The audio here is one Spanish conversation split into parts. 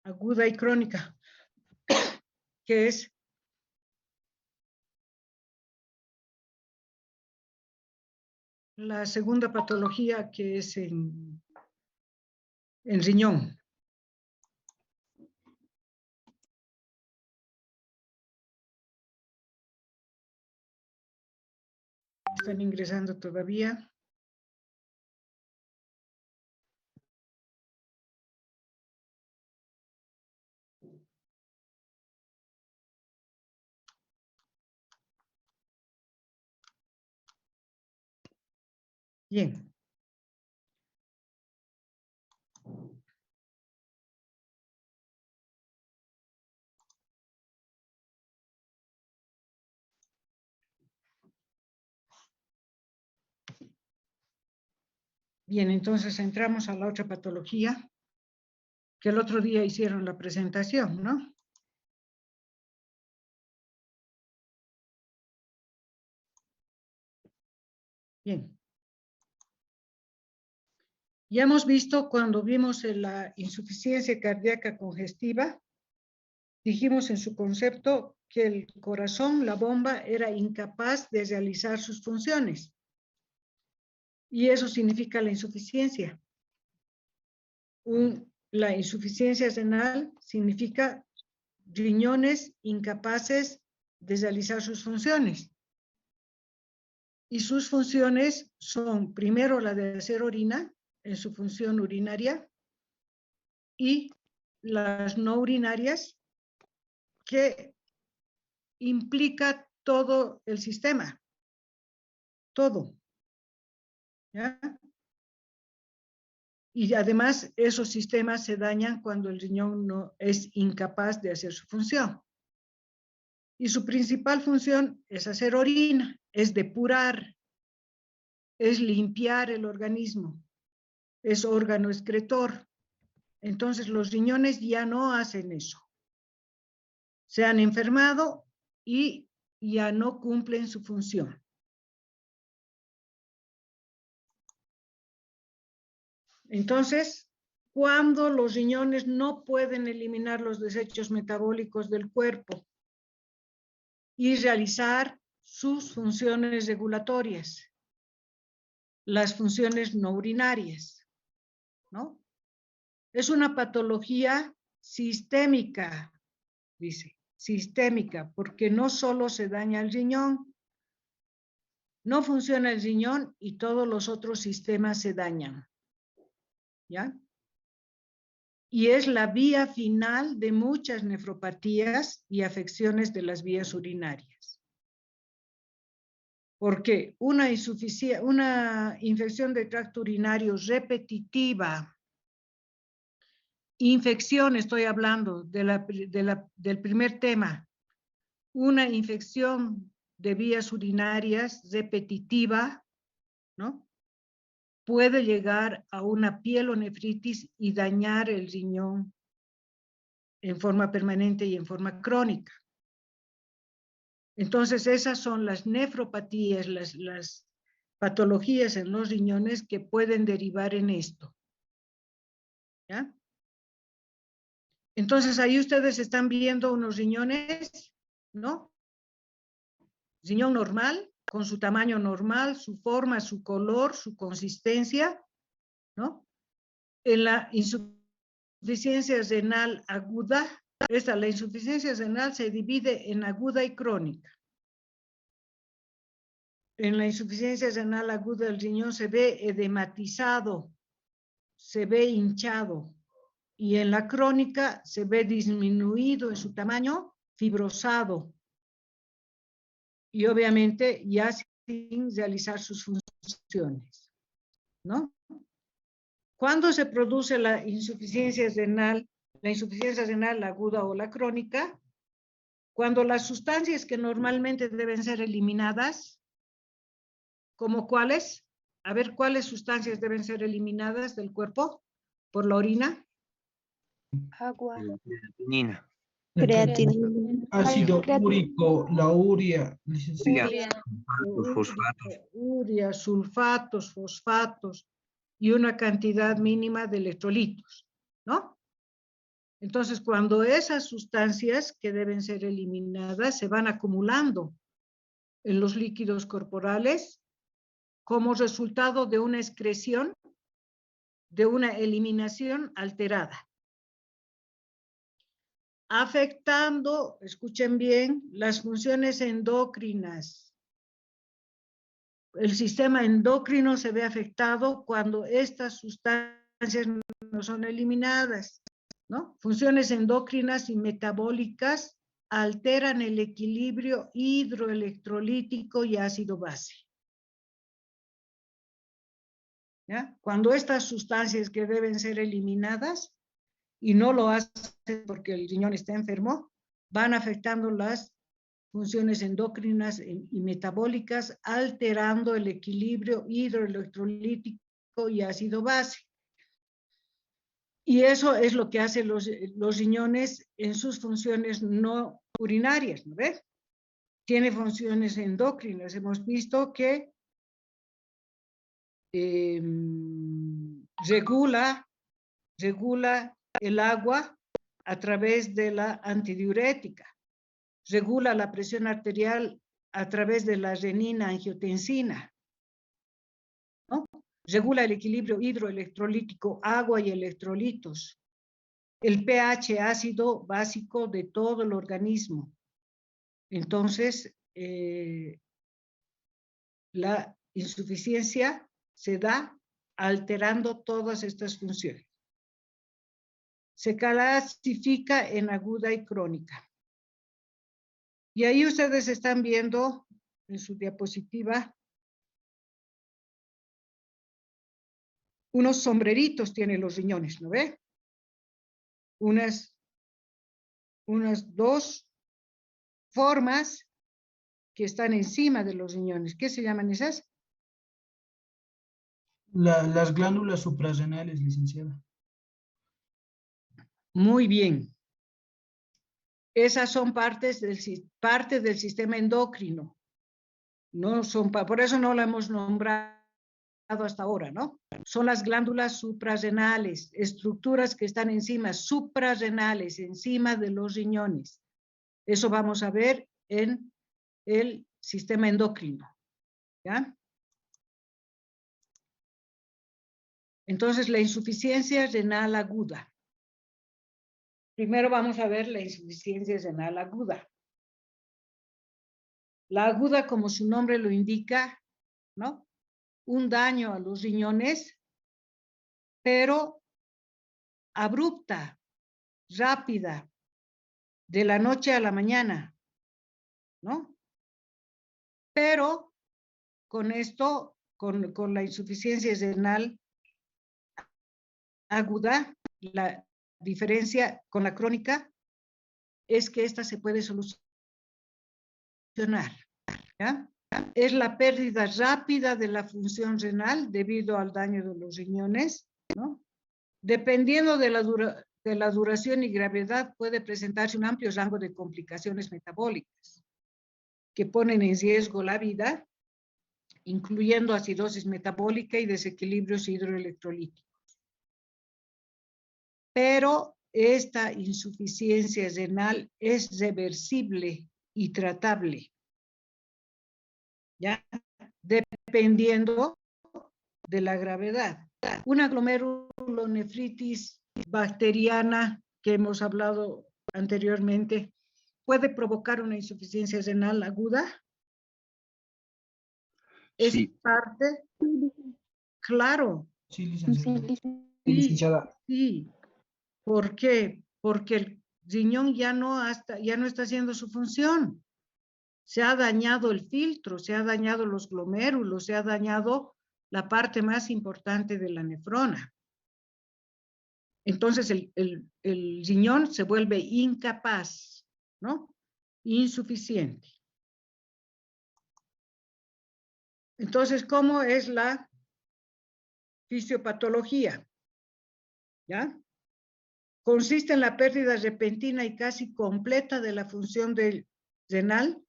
aguda y crónica, que es la segunda patología, que es en riñón. Están ingresando todavía. Bien. Bien, entonces entramos a la otra patología, que el otro día hicieron la presentación, ¿no? Bien. Ya hemos visto cuando vimos la insuficiencia cardíaca congestiva, dijimos en su concepto que el corazón, la bomba, era incapaz de realizar sus funciones. Y eso significa la insuficiencia. La insuficiencia renal significa riñones incapaces de realizar sus funciones. Y sus funciones son, primero, la de hacer orina, en su función urinaria, y las no urinarias, que implica todo el sistema. Todo. ¿Ya? Y además, esos sistemas se dañan cuando el riñón no es incapaz de hacer su función. Y su principal función es hacer orina, es depurar, es limpiar el organismo, es órgano excretor. Entonces los riñones ya no hacen eso. Se han enfermado y ya no cumplen su función. Entonces, cuando los riñones no pueden eliminar los desechos metabólicos del cuerpo y realizar sus funciones regulatorias, las funciones no urinarias, ¿no? Es una patología sistémica, dice, sistémica, porque no solo se daña el riñón, no funciona el riñón y todos los otros sistemas se dañan, ¿ya? Y es la vía final de muchas nefropatías y afecciones de las vías urinarias. Porque una infección de tracto urinario repetitiva, infección, estoy hablando del primer tema, una infección de vías urinarias repetitiva, ¿no? Puede llegar a una pielonefritis y dañar el riñón en forma permanente y en forma crónica. Entonces, esas son las nefropatías, las patologías en los riñones que pueden derivar en esto. ¿Ya? Entonces, ahí ustedes están viendo unos riñones, ¿no? Riñón normal, con su tamaño normal, su forma, su color, su consistencia, ¿no? En la insuficiencia renal aguda, la insuficiencia renal se divide en aguda y crónica. En la insuficiencia renal aguda el riñón se ve edematizado, se ve hinchado, y en la crónica se ve disminuido en su tamaño, fibrosado, y obviamente ya sin realizar sus funciones, ¿no? ¿Cuándo se produce la insuficiencia renal aguda o la crónica? Cuando las sustancias que normalmente deben ser eliminadas, ¿como cuáles? A ver, ¿cuáles sustancias deben ser eliminadas del cuerpo por la orina? Agua. Creatinina. Creatinina. Ácido úrico, la urea. Urea, sulfatos, fosfatos y una cantidad mínima de electrolitos, ¿no? Entonces, cuando esas sustancias que deben ser eliminadas se van acumulando en los líquidos corporales como resultado de una excreción, de una eliminación alterada, afectando, escuchen bien, las funciones endocrinas. El sistema endocrino se ve afectado cuando estas sustancias no son eliminadas, ¿no? Funciones endocrinas y metabólicas alteran el equilibrio hidroelectrolítico y ácido base. ¿Ya? Cuando estas sustancias que deben ser eliminadas y no lo hacen porque el riñón está enfermo, van afectando las funciones endocrinas y metabólicas, alterando el equilibrio hidroelectrolítico y ácido base. Y eso es lo que hacen los riñones en sus funciones no urinarias, ¿no ves? Tiene funciones endocrinas. Hemos visto que regula el agua a través de la antidiurética, regula la presión arterial a través de la renina-angiotensina, ¿no? Regula el equilibrio hidroelectrolítico, agua y electrolitos, el pH ácido básico de todo el organismo. Entonces, la insuficiencia se da alterando todas estas funciones. Se clasifica en aguda y crónica. Y ahí ustedes están viendo en su diapositiva unos sombreritos tienen los riñones, ¿no ve? Unas dos formas que están encima de los riñones. ¿Qué se llaman esas? Las glándulas suprarrenales, licenciada. Muy bien. Esas son parte del sistema endocrino. No son, por eso no la hemos nombrado hasta ahora, ¿no? Son las glándulas suprarrenales, estructuras que están encima, suprarrenales, encima de los riñones. Eso vamos a ver en el sistema endocrino, ¿ya? Entonces, la insuficiencia renal aguda. Primero vamos a ver la insuficiencia renal aguda. La aguda, como su nombre lo indica, ¿no? Un daño a los riñones, pero abrupta, rápida, de la noche a la mañana, ¿no? Pero con esto, con la insuficiencia renal aguda, la diferencia con la crónica es que esta se puede solucionar, ¿ya? Es la pérdida rápida de la función renal debido al daño de los riñones, ¿no? Dependiendo de la duración y gravedad, puede presentarse un amplio rango de complicaciones metabólicas que ponen en riesgo la vida, incluyendo acidosis metabólica y desequilibrios hidroelectrolíticos. Pero esta insuficiencia renal es reversible y tratable, ¿ya? Dependiendo de la gravedad. Una glomerulonefritis bacteriana que hemos hablado anteriormente puede provocar una insuficiencia renal aguda. Es Sí. parte, claro. Sí, licenciada. Sí, Licenciada. sí. ¿Por qué? Porque el riñón ya no está haciendo su función. Se ha dañado el filtro, se ha dañado los glomérulos, se ha dañado la parte más importante de la nefrona. Entonces el riñón se vuelve incapaz, ¿no? Insuficiente. Entonces, ¿cómo es la fisiopatología? ¿Ya? Consiste en la pérdida repentina y casi completa de la función renal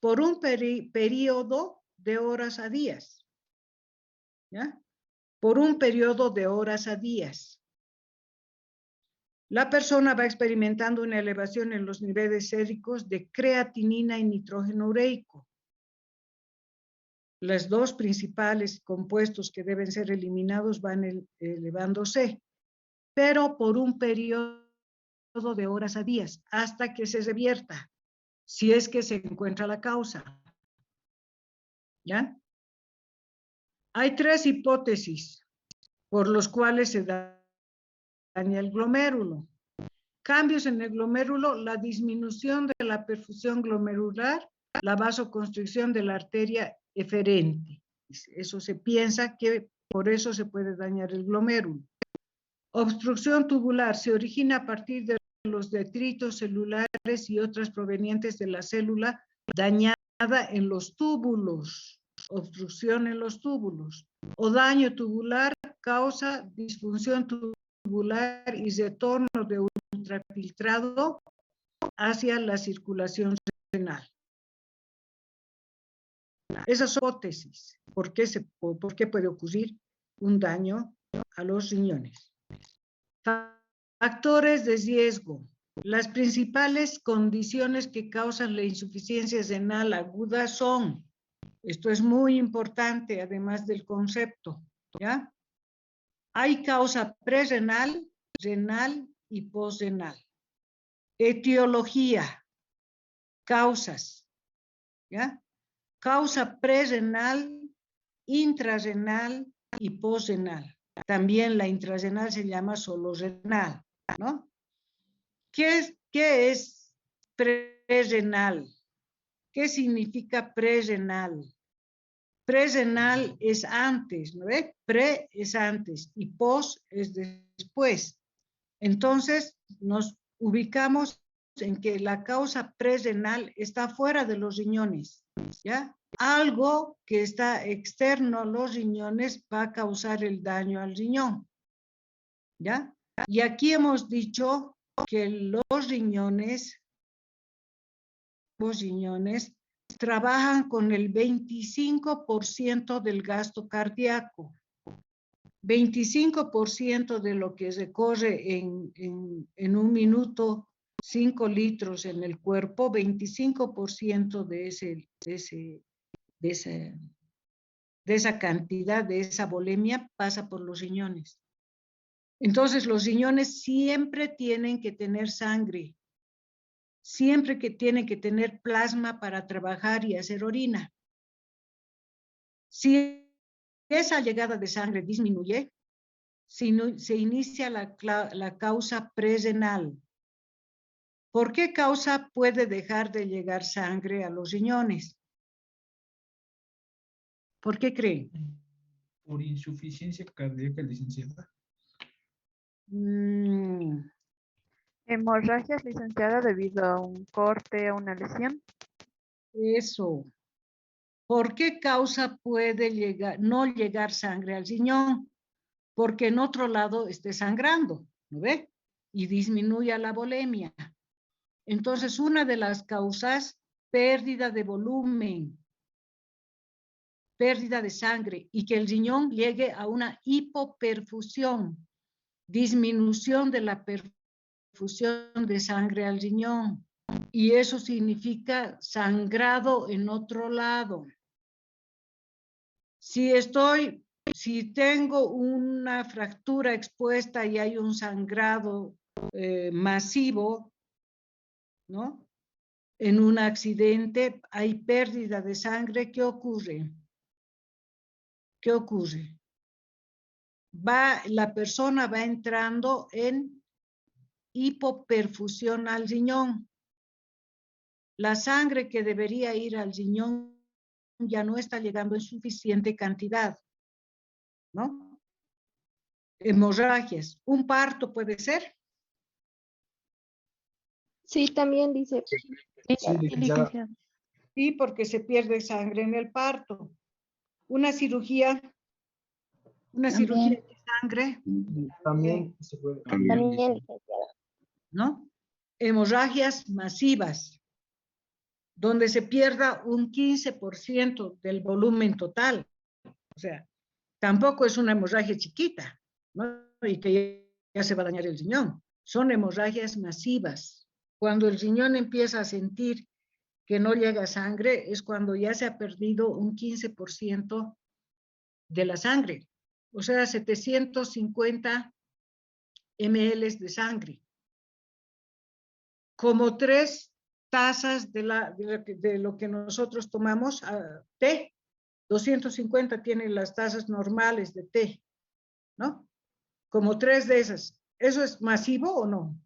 por un periodo de horas a días. ¿Ya? Por un periodo de horas a días. la persona va experimentando una elevación en los niveles séricos de creatinina y nitrógeno ureico. Los dos principales compuestos que deben ser eliminados van elevándose, pero por un periodo de horas a días, hasta que se revierta, si es que se encuentra la causa. ¿Ya? Hay 3 hipótesis por los cuales se daña el glomérulo. Cambios en el glomérulo, la disminución de la perfusión glomerular, la vasoconstricción de la arteria eferente. Eso se piensa que por eso se puede dañar el glomérulo. Obstrucción tubular se origina a partir de los detritos celulares y otras provenientes de la célula dañada en los túbulos. Obstrucción en los túbulos. O daño tubular causa disfunción tubular y retorno de ultrafiltrado hacia la circulación renal. Esas son hipótesis. ¿Por qué puede ocurrir un daño a los riñones? Factores de riesgo. Las principales condiciones que causan la insuficiencia renal aguda son, esto es muy importante además del concepto, ¿ya? Hay causa prerrenal, renal y posrenal. Etiología, causas, ¿ya? Causa prerrenal, intrarrenal y posrenal. También la intrarrenal se llama solo renal, ¿no? ¿Qué es prerrenal? ¿Qué significa prerrenal? Prerrenal es antes, ¿no ve? Pre es antes y pos es después. Entonces, nos ubicamos en que la causa prerrenal está fuera de los riñones, ¿ya? Algo que está externo a los riñones va a causar el daño al riñón, ¿ya? Y aquí hemos dicho que los riñones trabajan con el 25% del gasto cardíaco. 25% de lo que recorre en un minuto 5 litros en el cuerpo, 25% de esa cantidad, de esa volemia, pasa por los riñones. Entonces, los riñones siempre tienen que tener sangre, siempre que tienen que tener plasma para trabajar y hacer orina. Si esa llegada de sangre disminuye, se inicia la causa prerrenal. ¿Por qué causa puede dejar de llegar sangre a los riñones? ¿Por qué creen? Por insuficiencia cardíaca, licenciada. Hemorragias, licenciada, debido a un corte o una lesión. Eso. ¿Por qué causa puede no llegar sangre al riñón? Porque en otro lado esté sangrando, ¿no ve? Y disminuye la volemia. Entonces, una de las causas, pérdida de volumen, pérdida de sangre, y que el riñón llegue a una hipoperfusión, disminución de la perfusión de sangre al riñón. Y eso significa sangrado en otro lado. Si tengo una fractura expuesta y hay un sangrado masivo, ¿no? En un accidente hay pérdida de sangre, ¿qué ocurre? ¿Qué ocurre? La persona va entrando en hipoperfusión al riñón. La sangre que debería ir al riñón ya no está llegando en suficiente cantidad, ¿no? Hemorragias. ¿Un parto puede ser? Sí, también dice. Sí, licenciada. Sí, porque se pierde sangre en el parto. Una cirugía de sangre. También se puede. También, licenciada. ¿No? Hemorragias masivas, donde se pierda un 15% del volumen total. O sea, tampoco es una hemorragia chiquita, ¿no? Y que ya se va a dañar el riñón. son hemorragias masivas. Cuando el riñón empieza a sentir que no llega sangre, es cuando ya se ha perdido un 15% de la sangre. O sea, 750 ml de sangre. Como 3 tazas de lo que nosotros tomamos, té. 250 tienen las tazas normales de té, ¿no? Como 3 de esas. ¿Eso es masivo o no?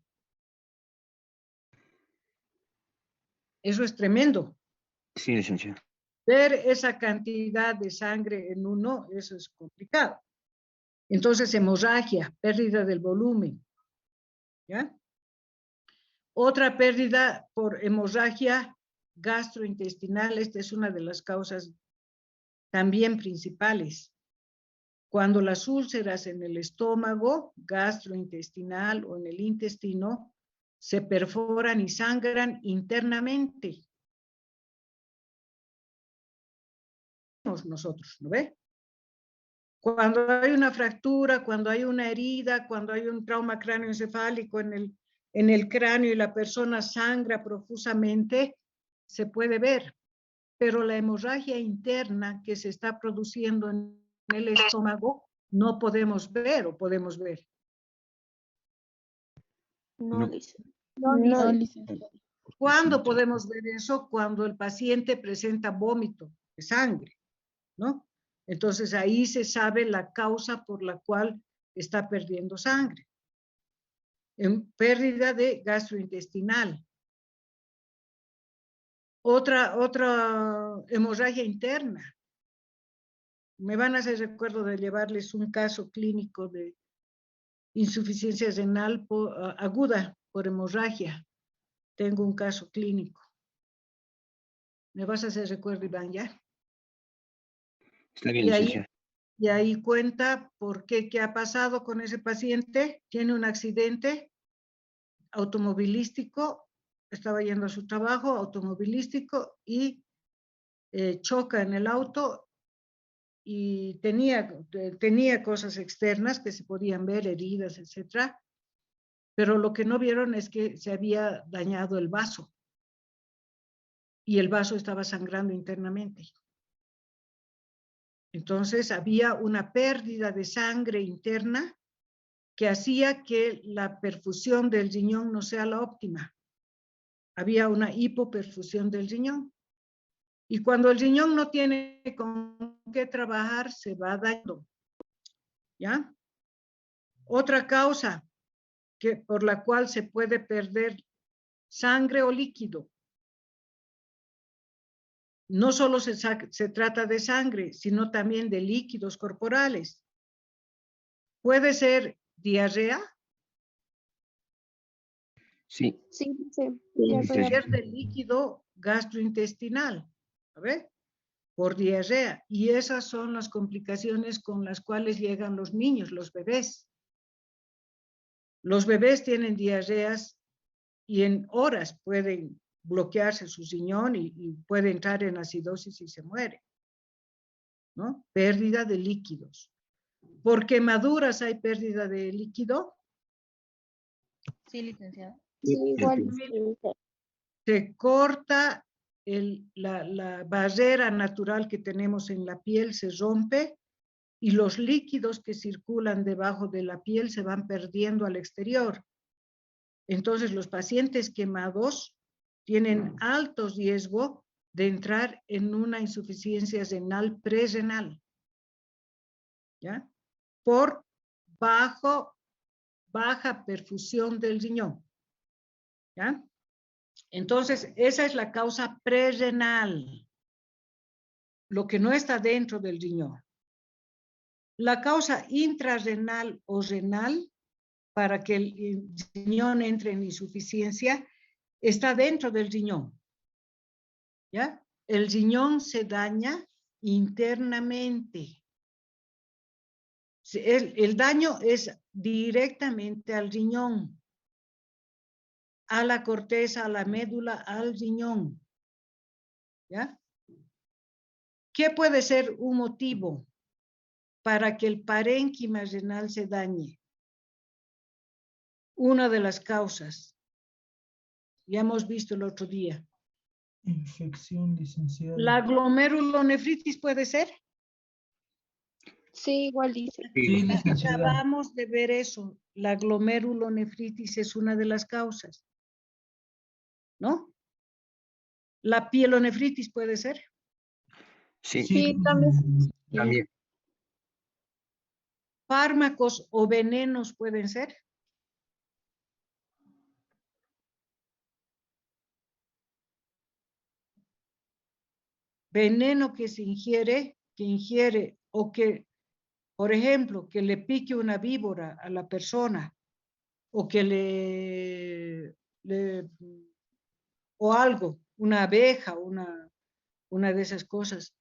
Eso es tremendo. Sí, licenciado. Ver esa cantidad de sangre en uno, eso es complicado. Entonces, hemorragia, pérdida del volumen, ¿ya? Otra pérdida por hemorragia gastrointestinal, esta es una de las causas también principales. Cuando las úlceras en el estómago, gastrointestinal o en el intestino, se perforan y sangran internamente. Nosotros, ¿no ve? Cuando hay una fractura, cuando hay una herida, cuando hay un trauma cráneoencefálico en el cráneo y la persona sangra profusamente, se puede ver. Pero la hemorragia interna que se está produciendo en el estómago, no podemos ver o podemos ver. No, No. licenciado. ¿Cuándo podemos ver eso? Cuando el paciente presenta vómito de sangre, ¿no? Entonces ahí se sabe la causa por la cual está perdiendo sangre. En pérdida de gastrointestinal. Otra hemorragia interna. Me van a hacer recuerdo de llevarles un caso clínico de insuficiencia renal aguda por hemorragia. Tengo un caso clínico. ¿Me vas a hacer recuerdo, Iván, ya? Está bien, licenciado. Y ahí cuenta por qué ha pasado con ese paciente. Tiene un accidente automovilístico, estaba yendo a su trabajo automovilístico y choca en el auto y tenía cosas externas que se podían ver, heridas, etcétera, pero lo que no vieron es que se había dañado el vaso y el vaso estaba sangrando internamente. Entonces había una pérdida de sangre interna que hacía que la perfusión del riñón no sea la óptima. Había una hipoperfusión del riñón. Y cuando el riñón no tiene con qué trabajar, se va dañando. ¿Ya? Otra causa por la cual se puede perder sangre o líquido. No solo se trata de sangre, sino también de líquidos corporales. Puede ser diarrea. Sí. Sí. Licenciado. Pierde líquido gastrointestinal. A ver, por diarrea. Y esas son las complicaciones con las cuales llegan los niños, los bebés. Los bebés tienen diarreas y en horas pueden bloquearse su riñón y puede entrar en acidosis y se muere, ¿no? Pérdida de líquidos. ¿Por quemaduras hay pérdida de líquido? Sí, licenciado. Sí, igual. Se corta la barrera natural que tenemos en la piel, se rompe y los líquidos que circulan debajo de la piel se van perdiendo al exterior. Entonces, los pacientes quemados tienen alto riesgo de entrar en una insuficiencia renal prerrenal, ¿ya? Por baja perfusión del riñón, ¿ya? Entonces, esa es la causa prerrenal, lo que no está dentro del riñón. La causa intrarrenal o renal, para que el riñón entre en insuficiencia, está dentro del riñón. ¿Ya? El riñón se daña internamente. El daño es directamente al riñón, a la corteza, a la médula, al riñón. ¿Ya? ¿Qué puede ser un motivo para que el parénquima renal se dañe? una de las causas. Ya hemos visto el otro día. Infección, licenciada. ¿La glomerulonefritis puede ser? Sí, igual dice. Sí, Sí, licenciada. Acabamos de ver eso. La glomerulonefritis es una de las causas, ¿no? ¿La pielonefritis puede ser? sí, Sí, también. también. ¿Fármacos o venenos pueden ser? Veneno que se ingiere o que, por ejemplo, que le pique una víbora a la persona o que o algo, una abeja, una de esas cosas,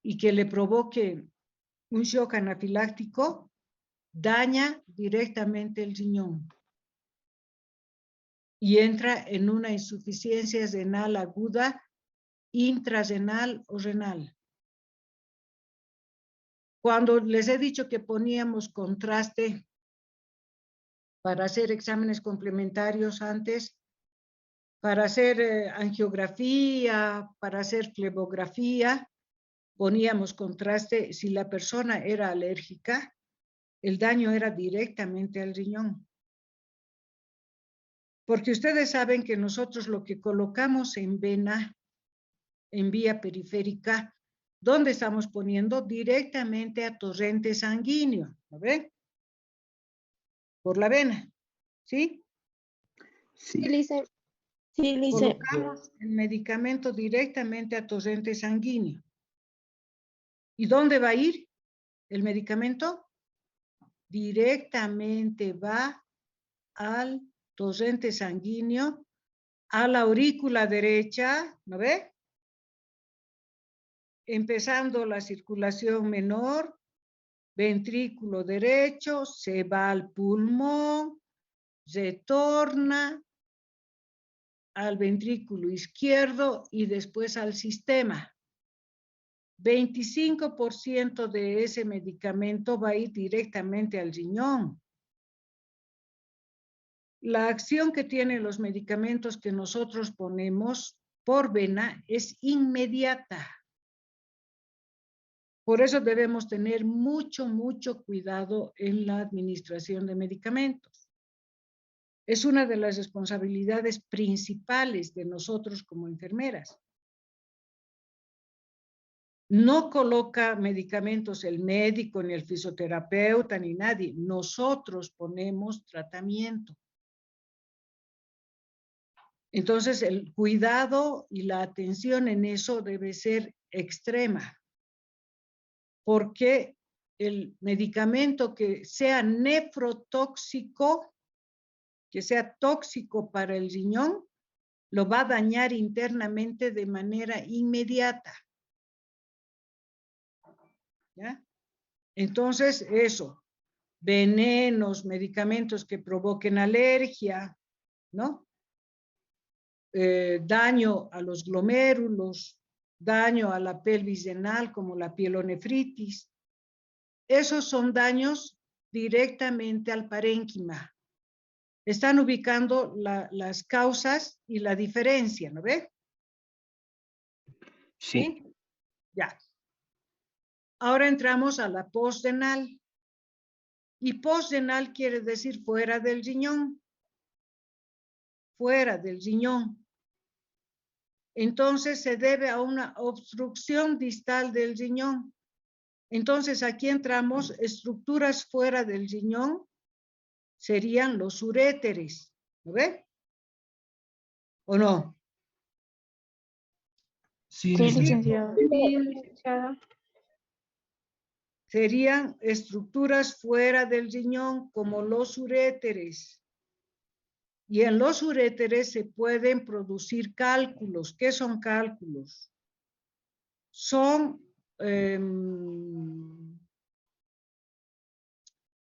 y que le provoque un shock anafiláctico, daña directamente el riñón y entra en una insuficiencia renal aguda, intrarrenal o renal. Cuando les he dicho que poníamos contraste para hacer exámenes complementarios antes, para hacer angiografía, para hacer flebografía, poníamos contraste. Si la persona era alérgica, el daño era directamente al riñón. Porque ustedes saben que nosotros lo que colocamos en vena, en vía periférica, ¿dónde estamos poniendo? Directamente a torrente sanguíneo, ¿no ven? Por la vena, ¿sí? Sí, Sí, Lice. Sí, Lice. Colocamos el medicamento directamente a torrente sanguíneo. ¿Y dónde va a ir el medicamento? Directamente va al torrente sanguíneo, a la aurícula derecha, ¿no ve? Empezando la circulación menor, ventrículo derecho, se va al pulmón, retorna al ventrículo izquierdo y después al sistema. 25% de ese medicamento va a ir directamente al riñón. La acción que tienen los medicamentos que nosotros ponemos por vena es inmediata. Por eso debemos tener mucho cuidado en la administración de medicamentos. Es una de las responsabilidades principales de nosotros como enfermeras. No coloca medicamentos el médico, ni el fisioterapeuta, ni nadie. Nosotros ponemos tratamiento. Entonces, el cuidado y la atención en eso debe ser extrema. Porque el medicamento que sea nefrotóxico, que sea tóxico para el riñón, lo va a dañar internamente de manera inmediata. ¿Ya? Entonces, eso, venenos, medicamentos que provoquen alergia, ¿no? Daño a los glomérulos, daño a la pelvis renal como la pielonefritis. Esos son daños directamente al parénquima. Están ubicando las causas y la diferencia, ¿no ve? sí, Ya. Ahora entramos a la postrenal. Y postrenal quiere decir fuera del riñón. Fuera del riñón. Entonces se debe a una obstrucción distal del riñón. Entonces aquí entramos estructuras fuera del riñón, serían los uréteres, ¿no ve? ¿O no? Sí, Sí, licenciada. licenciado. Sí, licenciada. Serían estructuras fuera del riñón como los uréteres. Y en los uréteres se pueden producir cálculos. ¿Qué son cálculos? Son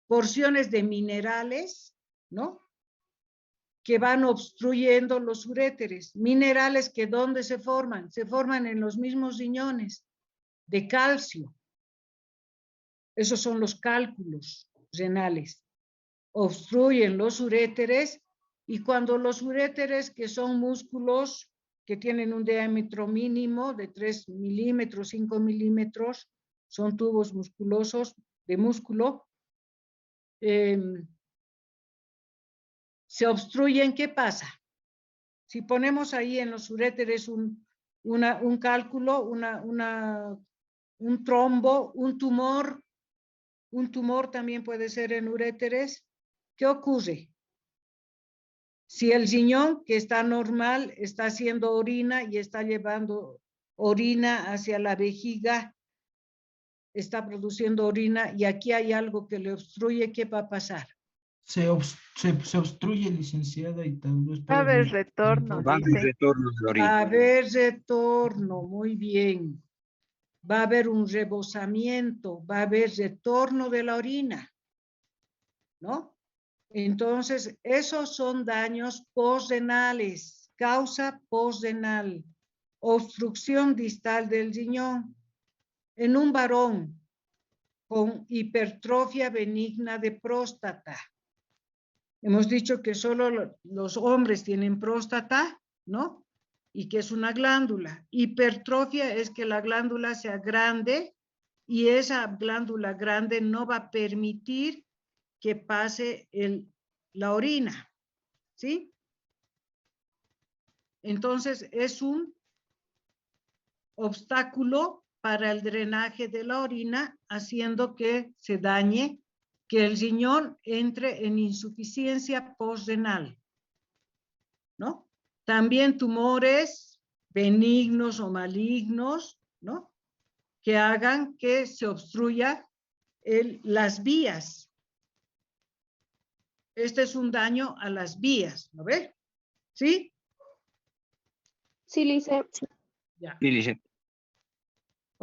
porciones de minerales, ¿no? Que van obstruyendo los uréteres. Minerales que ¿dónde se forman? Se forman en los mismos riñones, de calcio. Esos son los cálculos renales. obstruyen los uréteres, y cuando los uréteres, que son músculos que tienen un diámetro mínimo de 3 milímetros, 5 milímetros, son tubos musculosos de músculo, se obstruyen, ¿qué pasa? Si ponemos ahí en los uréteres un cálculo, un trombo, un tumor también puede ser en uréteres, ¿qué ocurre? Si el riñón, que está normal, está haciendo orina y está llevando orina hacia la vejiga, está produciendo orina y aquí hay algo que le obstruye, ¿qué va a pasar? Se obstruye, licenciada, y tal vez Va a puede haber haber retorno, Va a haber dice. retorno de la Va orina. a haber retorno, muy bien. Va a haber un rebosamiento, va a haber retorno de la orina, ¿no? Entonces, esos son daños posrenales, causa posrenal, obstrucción distal del riñón. En un varón con hipertrofia benigna de próstata. Hemos dicho que solo los hombres tienen próstata, ¿no? Y que es una glándula. Hipertrofia es que la glándula sea grande y esa glándula grande no va a permitir que pase la orina, ¿sí? Entonces es un obstáculo para el drenaje de la orina, haciendo que se dañe, que el riñón entre en insuficiencia posrenal, ¿no? También tumores benignos o malignos, ¿no? Que hagan que se obstruya las vías. Este es un daño a las vías, ¿no ve? ¿Sí? Sí, Lice. Ya. Sí, licenciada.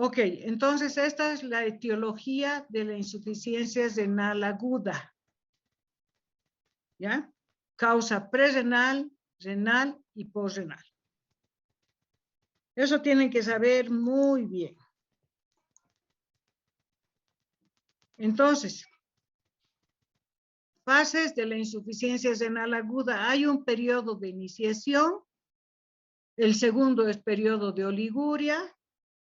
Ok, entonces esta es la etiología de la insuficiencia renal aguda. ¿Ya? Causa prerrenal, renal y posrenal. Eso tienen que saber muy bien. Entonces, fases de la insuficiencia renal aguda. Hay un periodo de iniciación. El segundo es periodo de oliguria.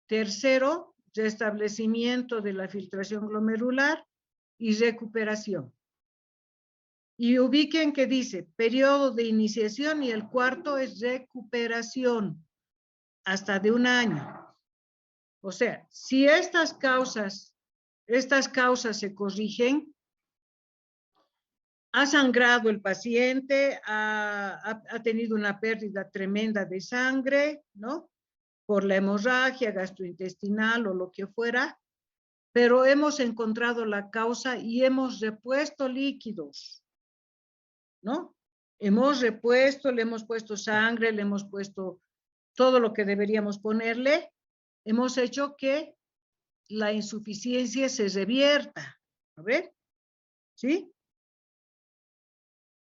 Tercero, restablecimiento de la filtración glomerular y recuperación. Y ubiquen que dice periodo de iniciación y el cuarto es recuperación hasta de 1 año. O sea, si estas causas se corrigen, ha sangrado el paciente, ha tenido una pérdida tremenda de sangre, ¿no? Por la hemorragia gastrointestinal o lo que fuera, pero hemos encontrado la causa y hemos repuesto líquidos, ¿no? Hemos repuesto, le hemos puesto sangre, le hemos puesto todo lo que deberíamos ponerle, hemos hecho que la insuficiencia se revierta. A ver, ¿sí?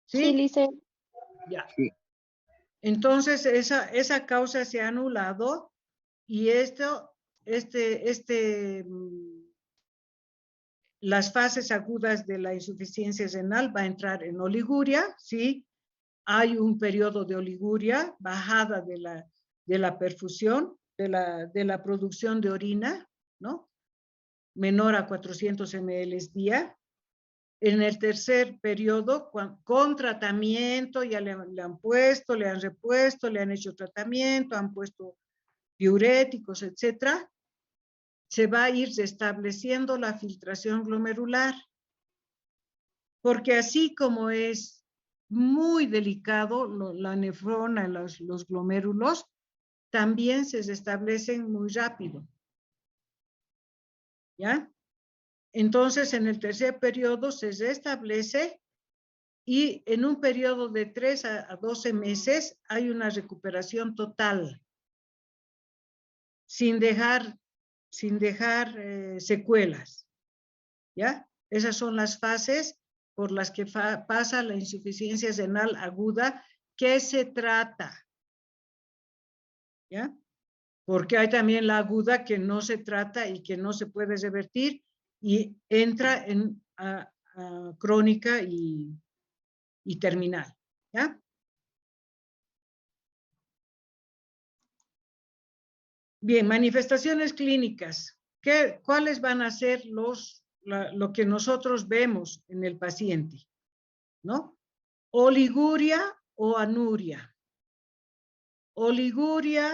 Sí, ¿Sí? Lice. Ya. Sí. Entonces, esa causa se ha anulado y las fases agudas de la insuficiencia renal va a entrar en oliguria, ¿sí? Hay un periodo de oliguria, bajada de la perfusión, de la producción de orina, ¿no? Menor a 400 ml día. En el tercer periodo, con tratamiento, ya le han puesto, le han repuesto, le han hecho tratamiento, han puesto diuréticos, etcétera, se va a ir restableciendo la filtración glomerular. Porque así como es muy delicado la nefrona, los glomérulos, también se restablecen muy rápido. ¿Ya? Entonces, en el tercer periodo se restablece y en un periodo de 3 a 12 meses hay una recuperación total, sin dejar secuelas. ¿Ya? Esas son las fases por las que pasa la insuficiencia renal aguda. ¿Qué se trata? ¿Ya? Porque hay también la aguda que no se trata y que no se puede revertir y entra crónica y terminal. ¿Ya? Bien, manifestaciones clínicas. ¿Cuáles van a ser lo que nosotros vemos en el paciente? ¿No? Oliguria o anuria. Oliguria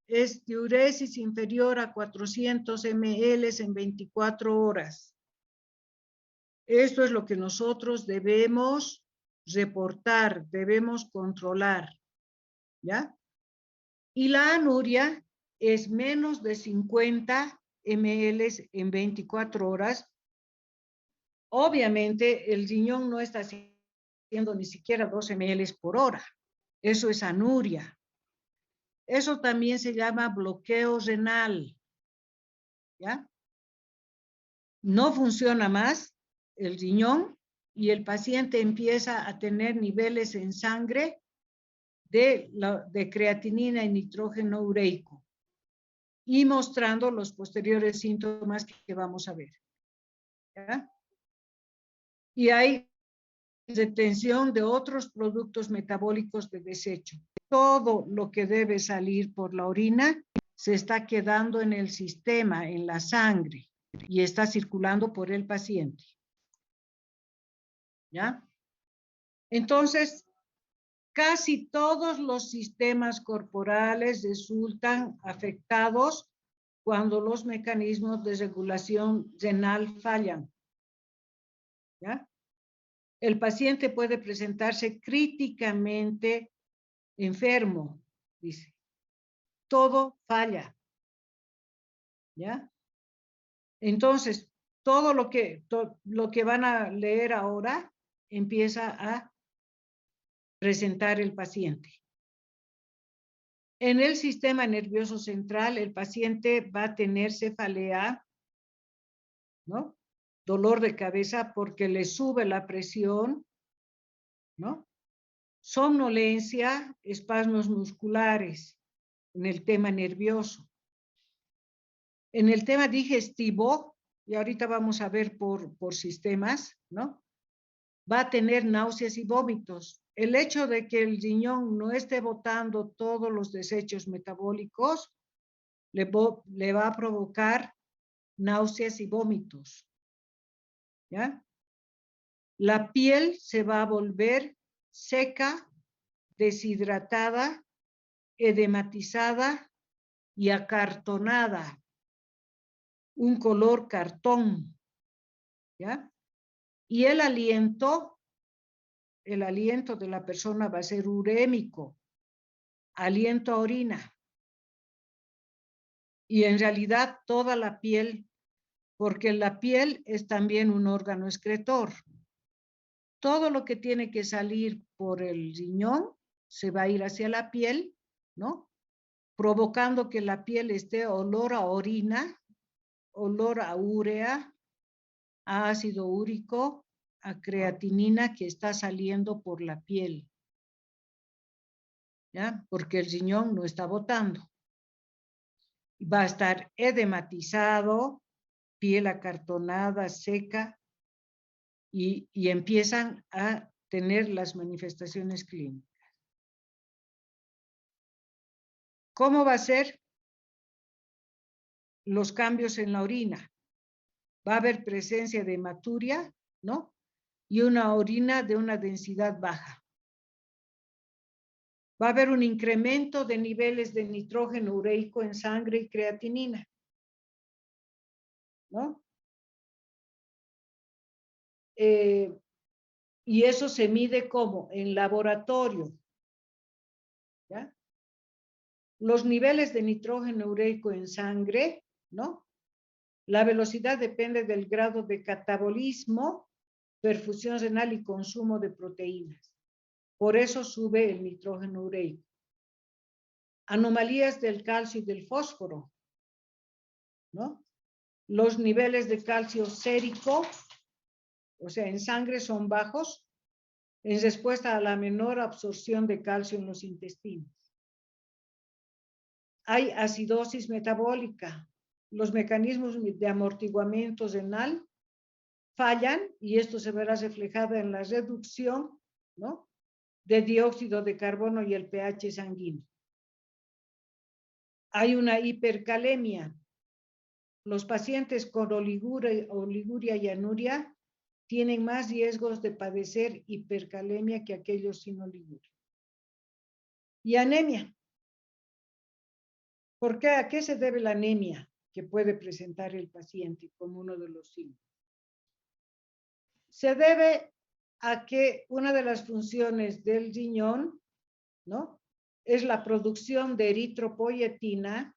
es diuresis inferior a 400 ml en 24 horas. Esto es lo que nosotros debemos reportar, debemos controlar. ¿Ya? Y la anuria es menos de 50 ml en 24 horas. Obviamente el riñón no está haciendo ni siquiera 2 ml por hora. Eso es anuria. Eso también se llama bloqueo renal. ¿Ya? No funciona más el riñón y el paciente empieza a tener niveles en sangre de creatinina y nitrógeno ureico y mostrando los posteriores síntomas que vamos a ver. ¿Ya? Y hay retención de otros productos metabólicos de desecho. Todo lo que debe salir por la orina se está quedando en el sistema, en la sangre, y está circulando por el paciente. ¿Ya? Entonces, casi todos los sistemas corporales resultan afectados cuando los mecanismos de regulación renal fallan. ¿Ya? El paciente puede presentarse críticamente enfermo, dice. Todo falla. ¿Ya? Entonces, todo lo que van a leer ahora empieza a presentar el paciente. En el sistema nervioso central, el paciente va a tener cefalea, ¿no? Dolor de cabeza porque le sube la presión, ¿no? Somnolencia, espasmos musculares en el tema nervioso. En el tema digestivo, y ahorita vamos a ver por sistemas, ¿no? Va a tener náuseas y vómitos. El hecho de que el riñón no esté botando todos los desechos metabólicos le va a provocar náuseas y vómitos. ¿Ya? La piel se va a volver seca, deshidratada, edematizada y acartonada. Un color cartón. ¿Ya? Y el aliento de la persona va a ser urémico, aliento a orina. Y en realidad toda la piel, porque la piel es también un órgano excretor. Todo lo que tiene que salir por el riñón se va a ir hacia la piel, ¿no? Provocando que la piel esté olor a orina, olor a urea, a ácido úrico, a creatinina que está saliendo por la piel. ¿Ya? Porque el riñón no está botando. Va a estar edematizado, piel acartonada, seca, y empiezan a tener las manifestaciones clínicas. ¿Cómo va a ser los cambios en la orina? Va a haber presencia de hematuria, ¿no? Y una orina de una densidad baja. Va a haber un incremento de niveles de nitrógeno ureico en sangre y creatinina, ¿no? Y eso se mide ¿cómo? En laboratorio. ¿Ya? Los niveles de nitrógeno ureico en sangre, ¿no? La velocidad depende del grado de catabolismo, perfusión renal y consumo de proteínas. Por eso sube el nitrógeno ureico. Anomalías del calcio y del fósforo, ¿no? Los niveles de calcio sérico, o sea, en sangre son bajos, en respuesta a la menor absorción de calcio en los intestinos. Hay acidosis metabólica. Los mecanismos de amortiguamiento renal fallan y esto se verá reflejado en la reducción, ¿no?, de dióxido de carbono y el pH sanguíneo. Hay una hipercalemia. Los pacientes con oliguria y anuria tienen más riesgos de padecer hipercalemia que aquellos sin oliguria. Y anemia. ¿Por qué? ¿A qué se debe la anemia que puede presentar el paciente como uno de los síntomas? Se debe a que una de las funciones del riñón, ¿no?, es la producción de eritropoyetina,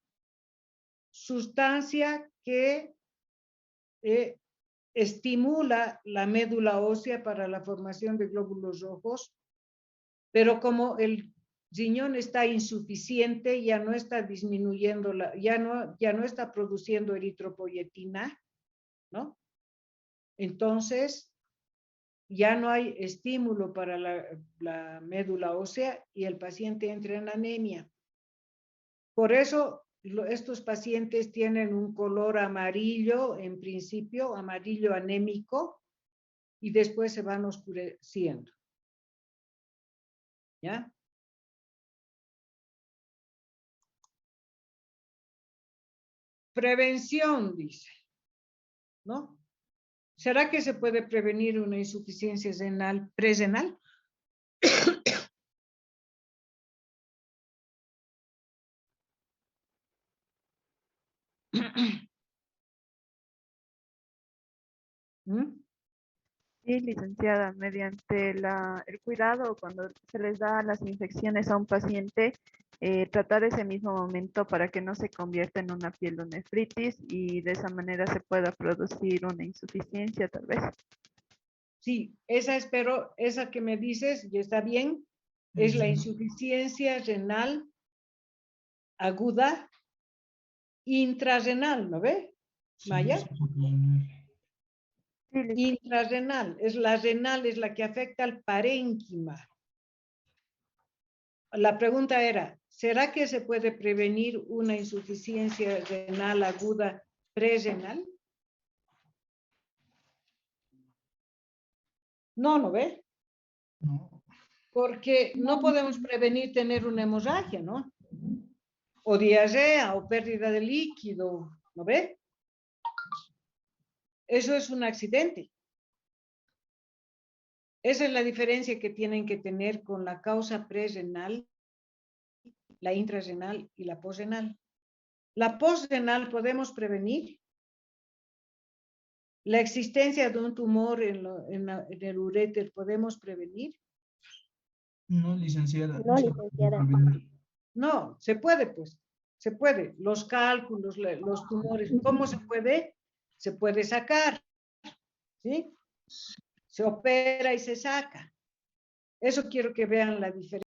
sustancia que estimula la médula ósea para la formación de glóbulos rojos, pero como el riñón está insuficiente, ya no está disminuyendo, ya no está produciendo eritropoyetina, ¿no? Entonces, ya no hay estímulo para la médula ósea y el paciente entra en anemia. Por eso, estos pacientes tienen un color amarillo, en principio, amarillo anémico, y después se van oscureciendo. ¿Ya? Prevención, dice, ¿no? ¿Será que se puede prevenir una insuficiencia renal prerenal? ¿Mm? Sí, licenciada, mediante el cuidado cuando se les da las infecciones a un paciente, tratar ese mismo momento para que no se convierta en una pielonefritis y de esa manera se pueda producir una insuficiencia tal vez. Sí, esa que me dices, y está bien, es la insuficiencia renal aguda intrarrenal, ¿no ve? Maya. Sí, Intrarrenal, la renal es la que afecta al parénquima. La pregunta era, ¿será que se puede prevenir una insuficiencia renal aguda prerenal? No, ¿no ve? No. Porque no podemos prevenir tener una hemorragia, ¿no? O diarrea o pérdida de líquido, ¿no ve? Eso es un accidente. Esa es la diferencia que tienen que tener con la causa prerenal, la intrarrenal y la posrenal. La posrenal podemos prevenir la existencia de un tumor en el uréter, podemos prevenir. No, licenciada. No, se puede licenciada. prevenir. No, se puede, pues, se puede. Los cálculos, los tumores, ¿cómo se puede? Se puede sacar, ¿sí? Se opera y se saca. Eso quiero que vean la diferencia.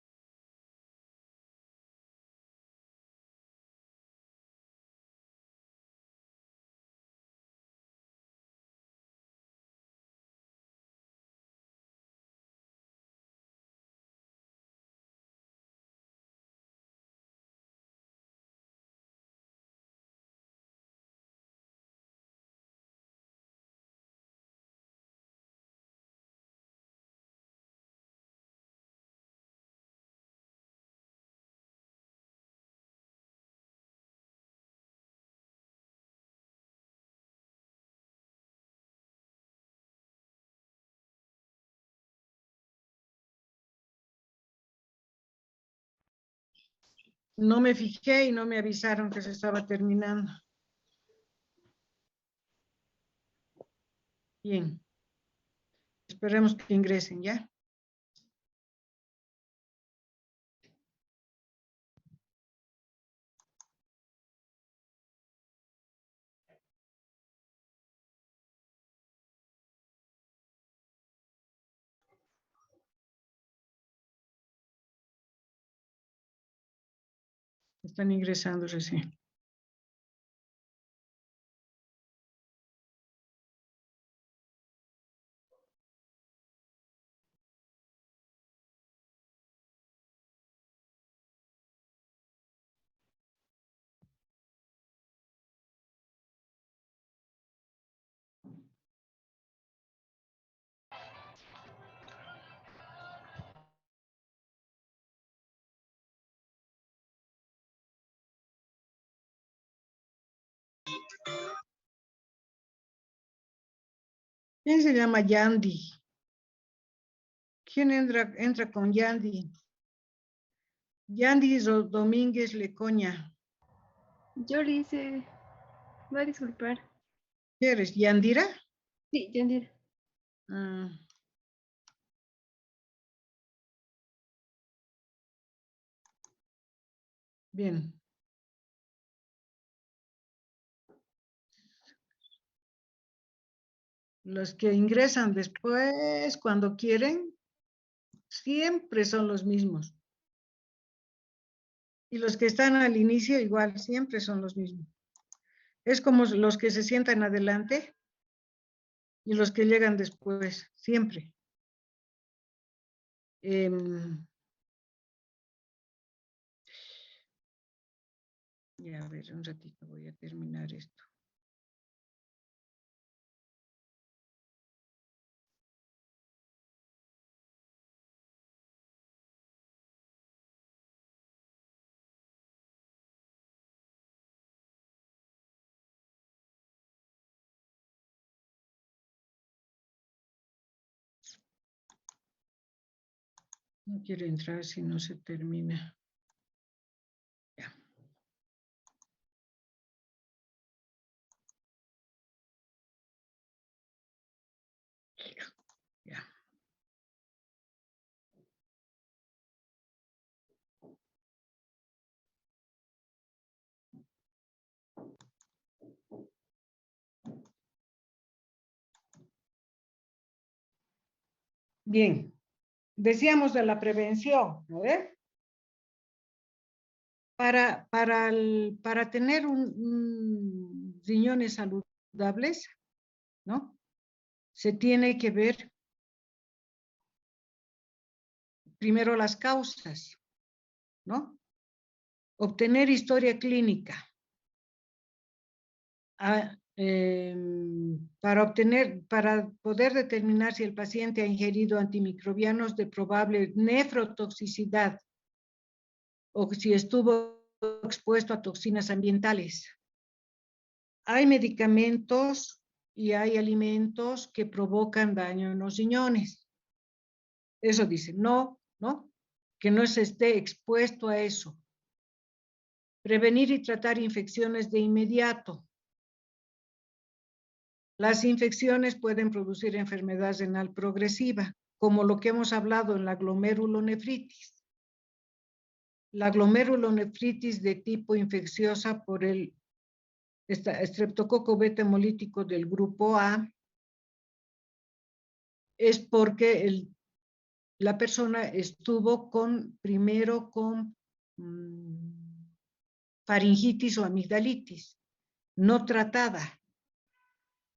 No me fijé y no me avisaron que se estaba terminando. Bien. Esperemos que ingresen, ¿ya? Están ingresando recién. ¿Quién se llama Yandy? ¿Quién entra con Yandy? Yandy Domínguez Lecoña. Yo le hice. Va a disculpar. ¿Qué eres? ¿Yandira? Sí, Yandira. Ah. Bien. Los que ingresan después, cuando quieren, siempre son los mismos. Y los que están al inicio, igual, siempre son los mismos. Es como los que se sientan adelante y los que llegan después, siempre. Ya, a ver, un ratito voy a terminar esto. No quiero entrar si no se termina. Ya. Ya. Bien. Decíamos de la prevención, ¿no ves? Para tener riñones saludables, ¿no? Se tiene que ver primero las causas, ¿no? Obtener historia clínica. Para poder determinar si el paciente ha ingerido antimicrobianos de probable nefrotoxicidad o si estuvo expuesto a toxinas ambientales. Hay medicamentos y hay alimentos que provocan daño en los riñones. Eso dice, no, que no se esté expuesto a eso. Prevenir y tratar infecciones de inmediato. Las infecciones pueden producir enfermedad renal progresiva, como lo que hemos hablado en la glomerulonefritis. La glomerulonefritis de tipo infecciosa por el estreptococo beta hemolítico del grupo A es porque la persona estuvo primero con faringitis o amigdalitis, no tratada.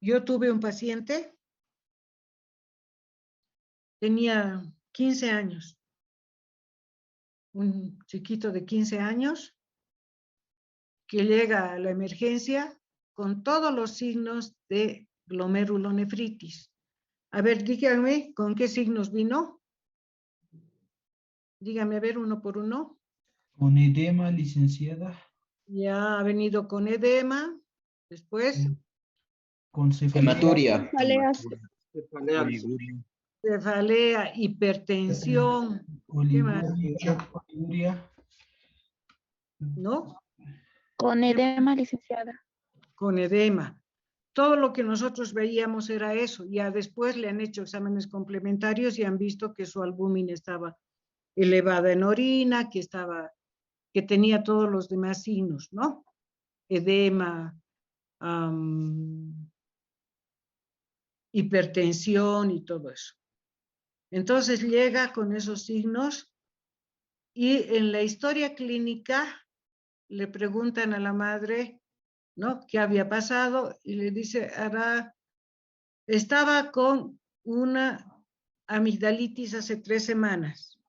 Yo tuve un paciente, tenía 15 años, un chiquito de 15 años, que llega a la emergencia con todos los signos de glomerulonefritis. A ver, díganme, ¿con qué signos vino? Dígame, a ver, uno por uno. Con edema, licenciada. Ya ha venido con edema, después. Con Hematuria. Cefaleas. Cefalea, hipertensión. ¿Qué más? oliguria. ¿No? Con edema, licenciada. Con edema. Todo lo que nosotros veíamos era eso. Ya después le han hecho exámenes complementarios y han visto que su albúmina estaba elevada en orina, que tenía todos los demás signos, ¿no? Edema, hipertensión y todo eso. Entonces llega con esos signos y en la historia clínica le preguntan a la madre, ¿no? ¿Qué había pasado? Y le dice, estaba con una amigdalitis hace 3 semanas.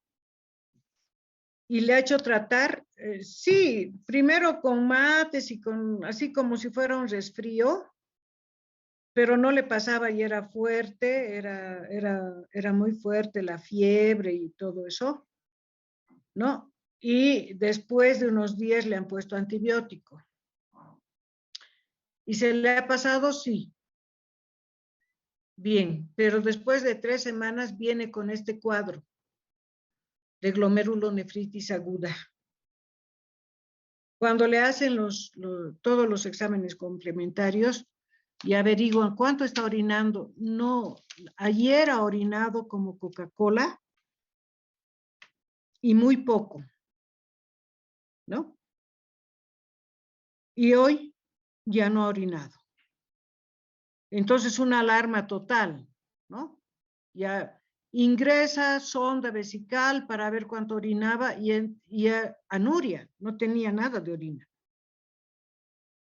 Y le ha hecho tratar, sí, primero con mates y así como si fuera un resfrío, pero no le pasaba y era fuerte, era muy fuerte la fiebre y todo eso, ¿no? Y después de unos días le han puesto antibiótico. ¿Y se le ha pasado? Sí. Bien, pero después de 3 semanas viene con este cuadro de glomerulonefritis aguda. Cuando le hacen todos los exámenes complementarios y averiguan cuánto está orinando, no, ayer ha orinado como Coca-Cola y muy poco, ¿no? Y hoy ya no ha orinado. Entonces, una alarma total, ¿no? Ya ingresa sonda vesical para ver cuánto orinaba y anuria, no tenía nada de orina.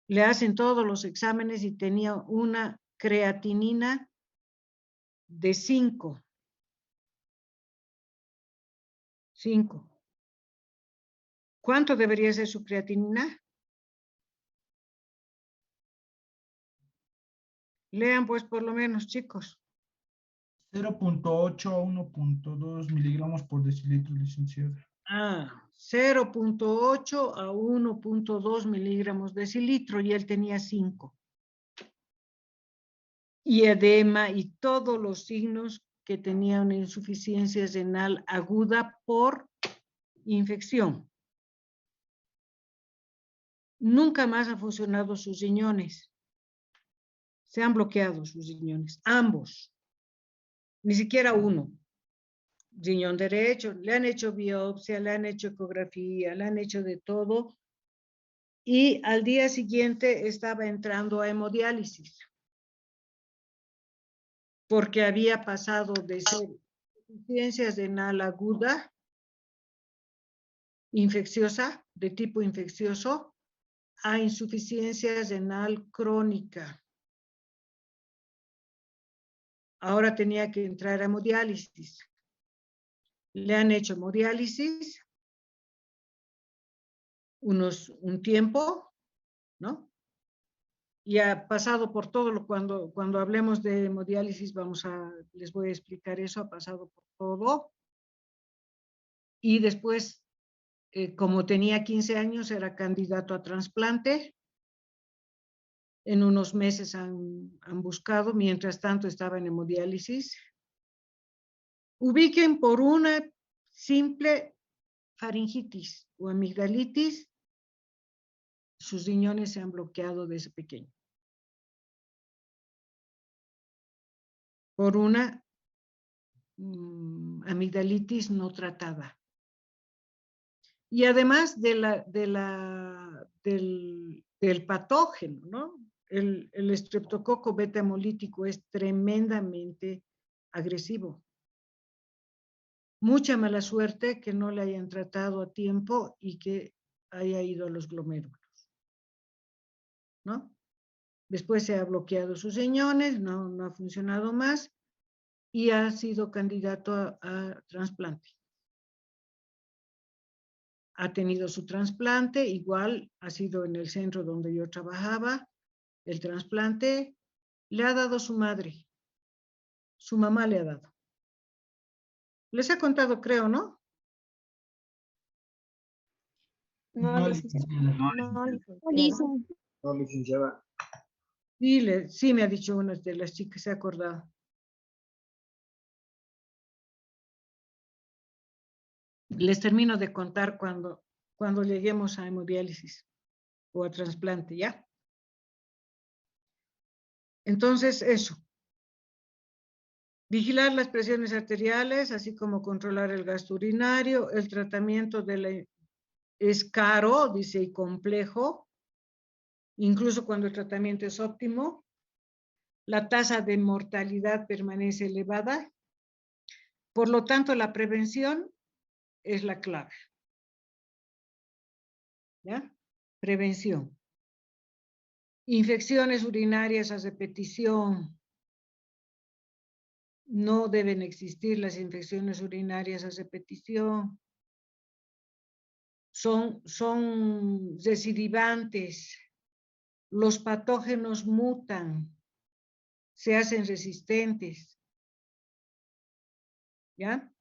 Le hacen todos los exámenes y tenía una creatinina de 5. 5. ¿Cuánto debería ser su creatinina? Lean pues por lo menos, chicos. 0.8 a 1.2 miligramos por decilitro, licenciada. 0.8 a 1.2 miligramos decilitro y él tenía 5. Y edema y todos los signos que tenían insuficiencia renal aguda por infección. Nunca más han funcionado sus riñones. Se han bloqueado sus riñones, ambos. Ni siquiera uno. Riñón derecho, le han hecho biopsia, le han hecho ecografía, le han hecho de todo. Y al día siguiente estaba entrando a hemodiálisis. Porque había pasado de ser insuficiencia renal aguda, infecciosa, de tipo infeccioso, a insuficiencia renal crónica. Ahora tenía que entrar a hemodiálisis. Le han hecho hemodiálisis un tiempo, ¿no? Y ha pasado por todo cuando hablemos de hemodiálisis les voy a explicar eso, ha pasado por todo. Y después, como tenía 15 años, era candidato a trasplante. En unos meses han buscado, mientras tanto estaba en hemodiálisis. Ubiquen por una simple faringitis o amigdalitis, sus riñones se han bloqueado desde pequeño. Por una amigdalitis no tratada. Y además del patógeno, ¿no? El estreptococo beta hemolítico es tremendamente agresivo. Mucha mala suerte que no le hayan tratado a tiempo y que haya ido a los glomérulos, ¿no? Después se ha bloqueado sus riñones, no ha funcionado más y ha sido candidato a trasplante. Ha tenido su trasplante, igual ha sido en el centro donde yo trabajaba, el trasplante le ha dado su madre, su mamá le ha dado. Les he contado, creo, ¿no? No, No, licenciada. licenciada. No, licenciada. No, licenciada. Sí, me ha dicho una de las chicas, se ha acordado. Les termino de contar cuando lleguemos a hemodiálisis o a trasplante, ¿ya? Entonces, eso. Vigilar las presiones arteriales, así como controlar el gasto urinario. El tratamiento es caro, dice, y complejo, incluso cuando el tratamiento es óptimo. La tasa de mortalidad permanece elevada. Por lo tanto, la prevención es la clave. ¿Ya? Prevención. Infecciones urinarias a repetición. No deben existir las infecciones urinarias a repetición. Son recidivantes. Los patógenos mutan. Se hacen resistentes. ¿Ya?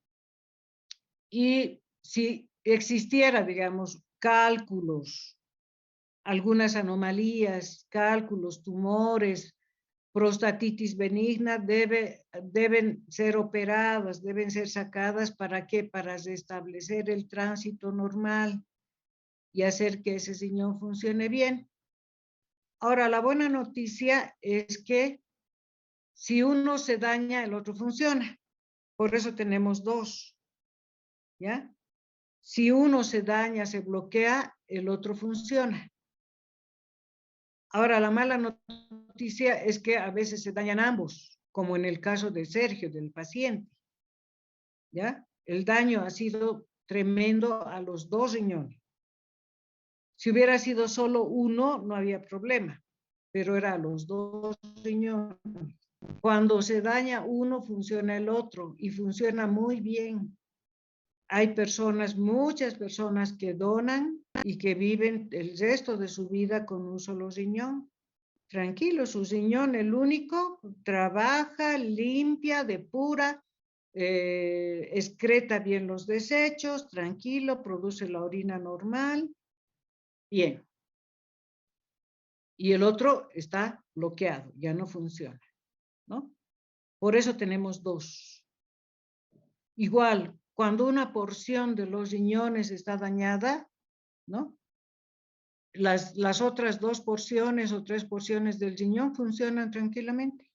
Y si existiera, digamos, cálculos, algunas anomalías, cálculos, tumores, prostatitis benigna deben ser operadas, deben ser sacadas. ¿Para qué? Para restablecer el tránsito normal y hacer que ese riñón funcione bien. Ahora, la buena noticia es que si uno se daña, el otro funciona. Por eso tenemos dos, ¿ya? Si uno se daña, se bloquea, el otro funciona. Ahora, la mala noticia es que a veces se dañan ambos, como en el caso de Sergio, del paciente, ¿ya? El daño ha sido tremendo a los dos riñones. Si hubiera sido solo uno, no había problema, pero era a los dos riñones. Cuando se daña uno, funciona el otro y funciona muy bien. Hay personas, muchas personas que donan y que viven el resto de su vida con un solo riñón. Tranquilo, su riñón, el único, trabaja, limpia, depura, excreta bien los desechos, tranquilo, produce la orina normal, bien. Y el otro está bloqueado, ya no funciona, ¿no? Por eso tenemos dos. Igual, cuando una porción de los riñones está dañada, ¿no? Las otras dos porciones o tres porciones del riñón funcionan tranquilamente.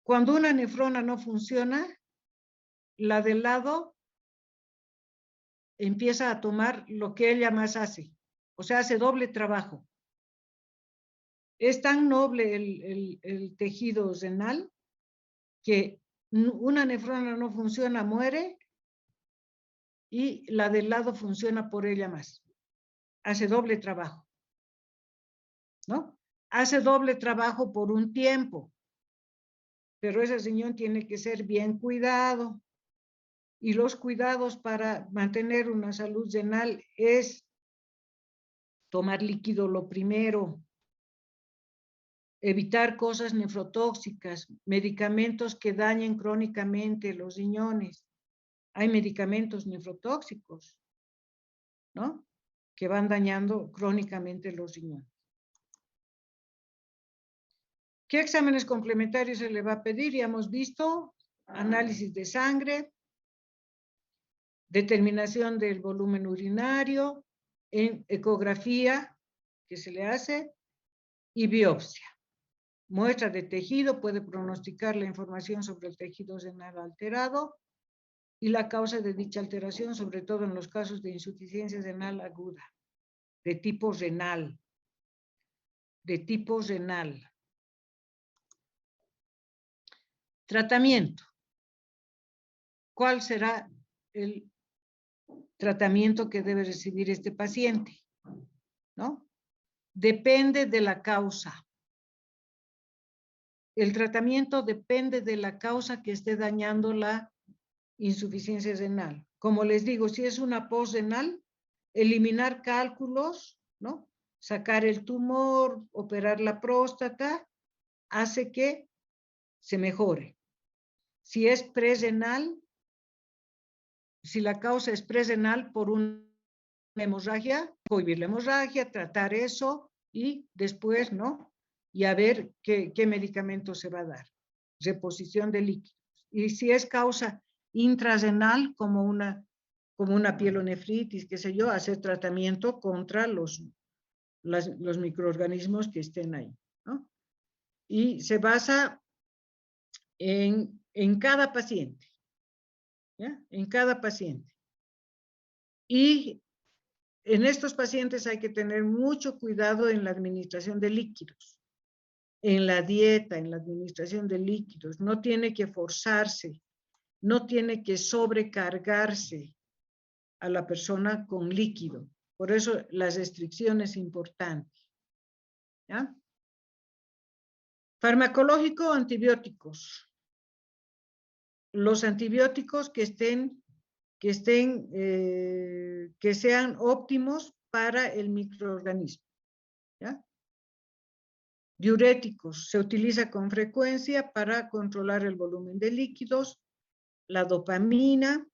Cuando una nefrona no funciona, la del lado empieza a tomar lo que ella más hace. O sea, hace doble trabajo. Es tan noble el tejido renal que una nefrona no funciona, muere, y la del lado funciona por ella más. Hace doble trabajo, ¿no? Hace doble trabajo por un tiempo, pero ese riñón tiene que ser bien cuidado. Y los cuidados para mantener una salud renal es tomar líquido lo primero, evitar cosas nefrotóxicas, medicamentos que dañen crónicamente los riñones. Hay medicamentos nefrotóxicos, ¿no? Que van dañando crónicamente los riñones. ¿Qué exámenes complementarios se le va a pedir? Ya hemos visto análisis de sangre, determinación del volumen urinario, en ecografía que se le hace y biopsia. Muestra de tejido puede pronosticar la información sobre el tejido renal alterado y la causa de dicha alteración, sobre todo en los casos de insuficiencia renal aguda, de tipo renal. De tipo renal. Tratamiento. ¿Cuál será el tratamiento que debe recibir este paciente? ¿No? Depende de la causa. El tratamiento depende de la causa que esté dañando la insuficiencia renal. Como les digo, si es una posrenal, eliminar cálculos, ¿no? Sacar el tumor, operar la próstata, hace que se mejore. Si es prerenal, si la causa es prerenal por una hemorragia, cohibir la hemorragia, tratar eso y después, ¿no? Y a ver qué medicamento se va a dar. Reposición de líquidos. Y si es causa intrarenal, como una pielonefritis, qué sé yo, hacer tratamiento contra los microorganismos que estén ahí, ¿no? Y se basa en cada paciente, ¿ya? En cada paciente. Y en estos pacientes hay que tener mucho cuidado en la administración de líquidos, en la dieta, en la administración de líquidos. No tiene que forzarse, no tiene que sobrecargarse a la persona con líquido. Por eso la restricción es importante, ¿ya? Farmacológico, antibióticos. Los antibióticos que sean óptimos para el microorganismo, ¿ya? Diuréticos, se utiliza con frecuencia para controlar el volumen de líquidos. La dopamina,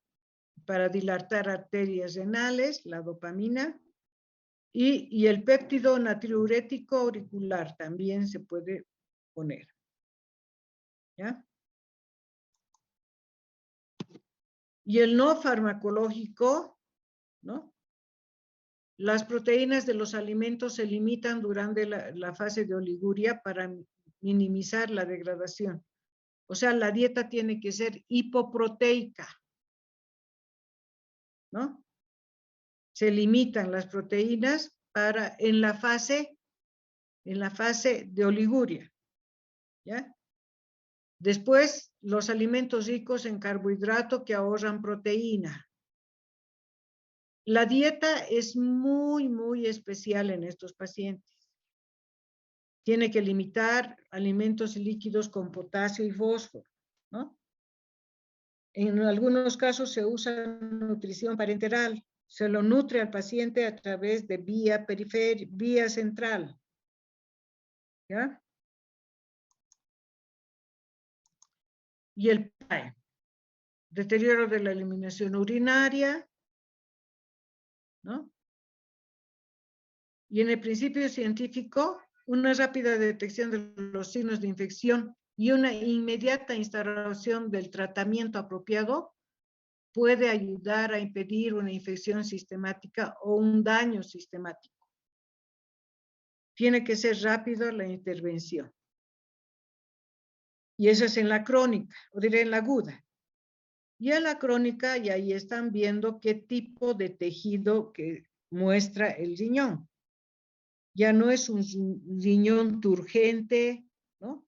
para dilatar arterias renales, la dopamina. Y el péptido natriurético auricular también se puede poner. ¿Ya? Y el no farmacológico, ¿no? Las proteínas de los alimentos se limitan durante la fase de oliguria para minimizar la degradación. O sea, la dieta tiene que ser hipoproteica, ¿no? Se limitan las proteínas en la fase de oliguria, ¿ya? Después, los alimentos ricos en carbohidrato que ahorran proteína. La dieta es muy, muy especial en estos pacientes. Tiene que limitar alimentos líquidos con potasio y fósforo, ¿no? En algunos casos se usa nutrición parenteral. Se lo nutre al paciente a través de vía central. ¿Ya? Y el PAE. Deterioro de la eliminación urinaria, ¿no? Y en el principio científico, una rápida detección de los signos de infección y una inmediata instauración del tratamiento apropiado puede ayudar a impedir una infección sistemática o un daño sistemático. Tiene que ser rápido la intervención. Y eso es en la crónica, o diré en la aguda. Y en la crónica, y ahí están viendo qué tipo de tejido que muestra el riñón. Ya no es un riñón turgente, ¿no?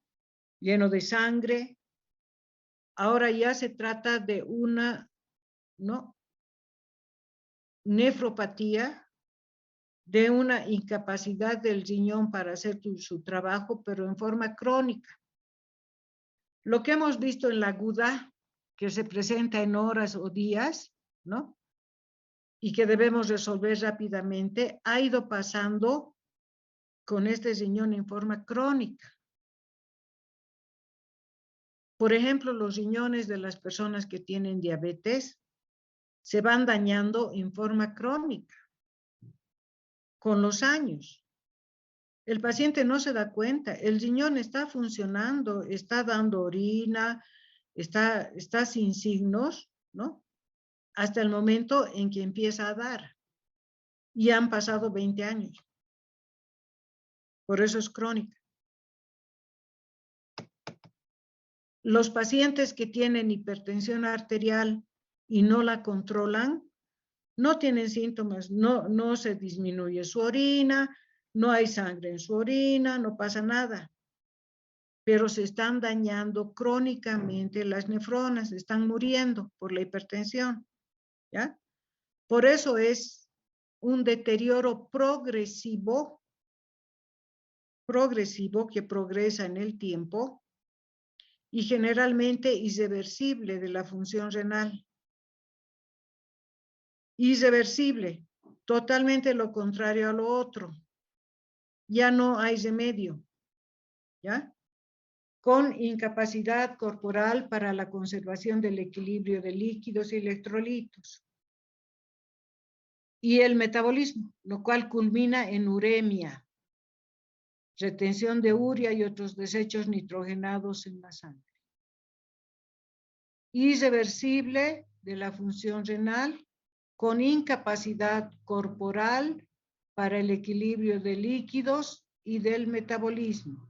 Lleno de sangre. Ahora ya se trata de una, ¿no? Nefropatía, de una incapacidad del riñón para hacer su trabajo, pero en forma crónica. Lo que hemos visto en la aguda, que se presenta en horas o días, ¿no? Y que debemos resolver rápidamente, ha ido pasando con este riñón en forma crónica. Por ejemplo, los riñones de las personas que tienen diabetes se van dañando en forma crónica con los años. El paciente no se da cuenta, el riñón está funcionando, está dando orina, está sin signos, ¿no? Hasta el momento en que empieza a dar. Y han pasado 20 años. Por eso es crónica. Los pacientes que tienen hipertensión arterial y no la controlan, no tienen síntomas, no se disminuye su orina, no hay sangre en su orina, no pasa nada. Pero se están dañando crónicamente las nefronas, están muriendo por la hipertensión, ¿ya? Por eso es un deterioro progresivo que progresa en el tiempo y generalmente irreversible de la función renal. Irreversible, totalmente lo contrario a lo otro. Ya no hay remedio, ¿ya? Con incapacidad corporal para la conservación del equilibrio de líquidos y electrolitos. Y el metabolismo, lo cual culmina en uremia, retención de urea y otros desechos nitrogenados en la sangre. Irreversible de la función renal, con incapacidad corporal para el equilibrio de líquidos y del metabolismo.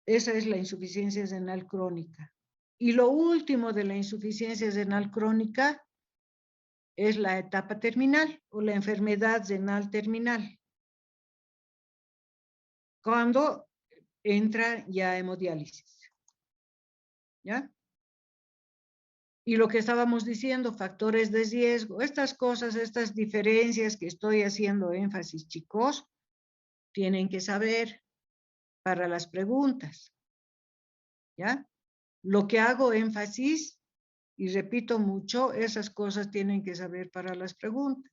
Esa es la insuficiencia renal crónica. Y lo último de la insuficiencia renal crónica es la etapa terminal o la enfermedad renal terminal. Cuando entra ya hemodiálisis. ¿Ya? Y lo que estábamos diciendo, factores de riesgo, estas cosas, estas diferencias que estoy haciendo énfasis, chicos, tienen que saber para las preguntas. ¿Ya? Lo que hago énfasis, y repito mucho, esas cosas tienen que saber para las preguntas.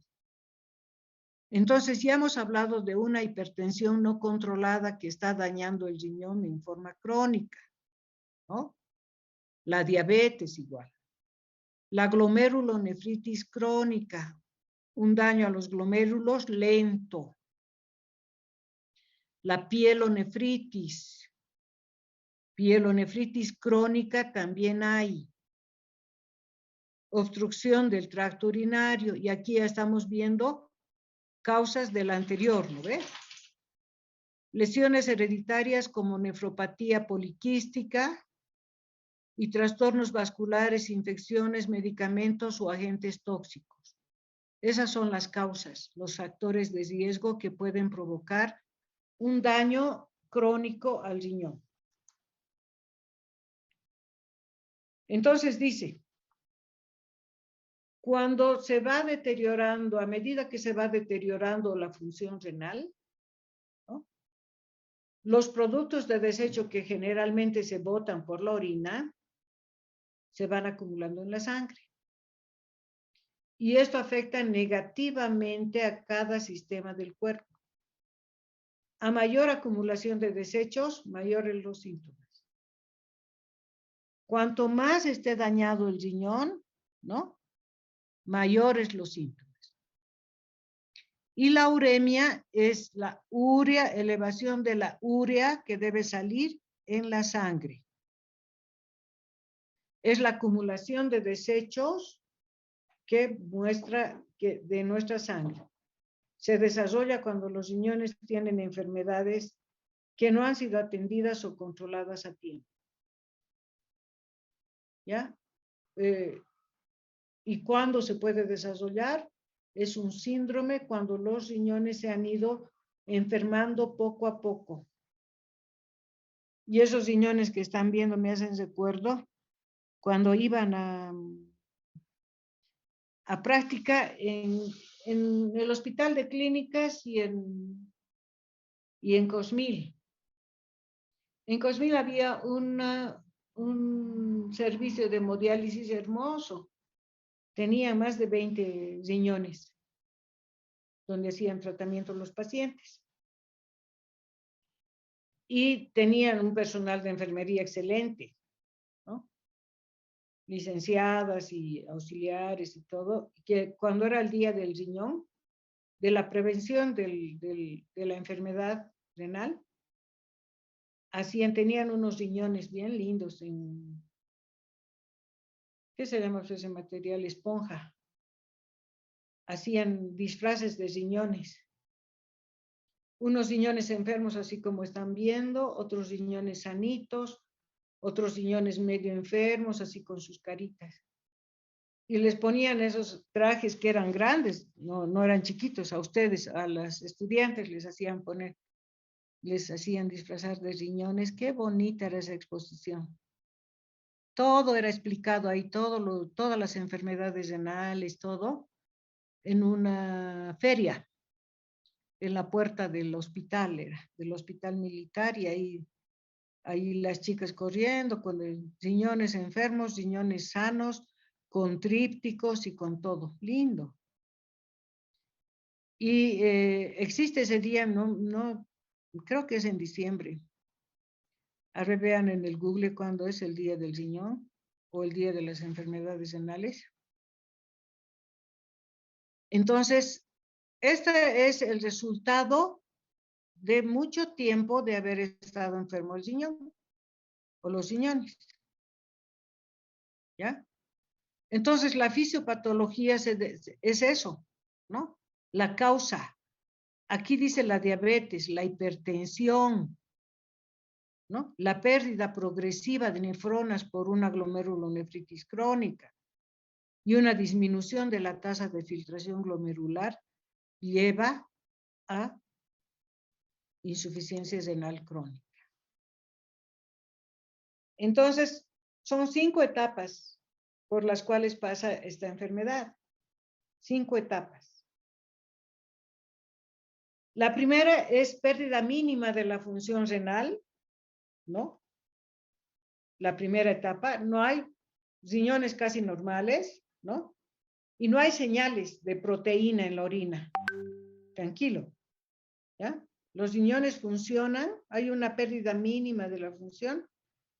Entonces, ya hemos hablado de una hipertensión no controlada que está dañando el riñón en forma crónica, ¿no? La diabetes igual. La glomerulonefritis crónica, un daño a los glomérulos lento. La pielonefritis crónica también hay. Obstrucción del tracto urinario, y aquí ya estamos viendo causas del anterior, ¿no ve? Lesiones hereditarias como nefropatía poliquística y trastornos vasculares, infecciones, medicamentos o agentes tóxicos. Esas son las causas, los factores de riesgo que pueden provocar un daño crónico al riñón. Entonces dice, cuando se va deteriorando, a medida que se va deteriorando la función renal, ¿no?, los productos de desecho que generalmente se botan por la orina se van acumulando en la sangre. Y esto afecta negativamente a cada sistema del cuerpo. A mayor acumulación de desechos, mayores los síntomas. Cuanto más esté dañado el riñón, ¿no?, mayores los síntomas. Y la uremia es la urea, elevación de la urea que debe salir en la sangre. Es la acumulación de desechos que muestra que de nuestra sangre. Se desarrolla cuando los riñones tienen enfermedades que no han sido atendidas o controladas a tiempo. ¿Ya? ¿Y cuándo se puede desarrollar? Es un síndrome cuando los riñones se han ido enfermando poco a poco. Y esos riñones que están viendo me hacen recuerdo cuando iban a práctica en el Hospital de Clínicas y en Cosmil. En Cosmil había un servicio de hemodiálisis hermoso. Tenía más de 20 riñones donde hacían tratamiento los pacientes. Y tenían un personal de enfermería excelente, ¿no?, licenciadas y auxiliares y todo, que cuando era el día del riñón, de la prevención de la enfermedad renal, tenían unos riñones bien lindos en, ¿qué se llama ese material? Esponja. Hacían disfraces de riñones. Unos riñones enfermos, así como están viendo, otros riñones sanitos, otros riñones medio enfermos, así con sus caritas. Y les ponían esos trajes que eran grandes, no eran chiquitos. A ustedes, a las estudiantes, les hacían disfrazar de riñones. Qué bonita era esa exposición. Todo era explicado ahí, todas las enfermedades renales, todo, en una feria, en la puerta del hospital, del hospital militar, y ahí las chicas corriendo con riñones enfermos, riñones sanos, con trípticos y con todo. Lindo. Y existe ese día, no, creo que es en diciembre. A ver, vean en el Google cuándo es el día del riñón o el día de las enfermedades renales. Entonces, este es el resultado de mucho tiempo de haber estado enfermo el riñón o los riñones. ¿Ya? Entonces, la fisiopatología es eso, ¿no? La causa. Aquí dice la diabetes, la hipertensión, ¿no? La pérdida progresiva de nefronas por una glomerulonefritis crónica y una disminución de la tasa de filtración glomerular lleva a insuficiencia renal crónica. Entonces, son 5 etapas por las cuales pasa esta enfermedad. 5 etapas. La primera es pérdida mínima de la función renal, ¿no? La primera etapa, no hay riñones casi normales, ¿no? Y no hay señales de proteína en la orina. Tranquilo, ¿ya? Los riñones funcionan, hay una pérdida mínima de la función,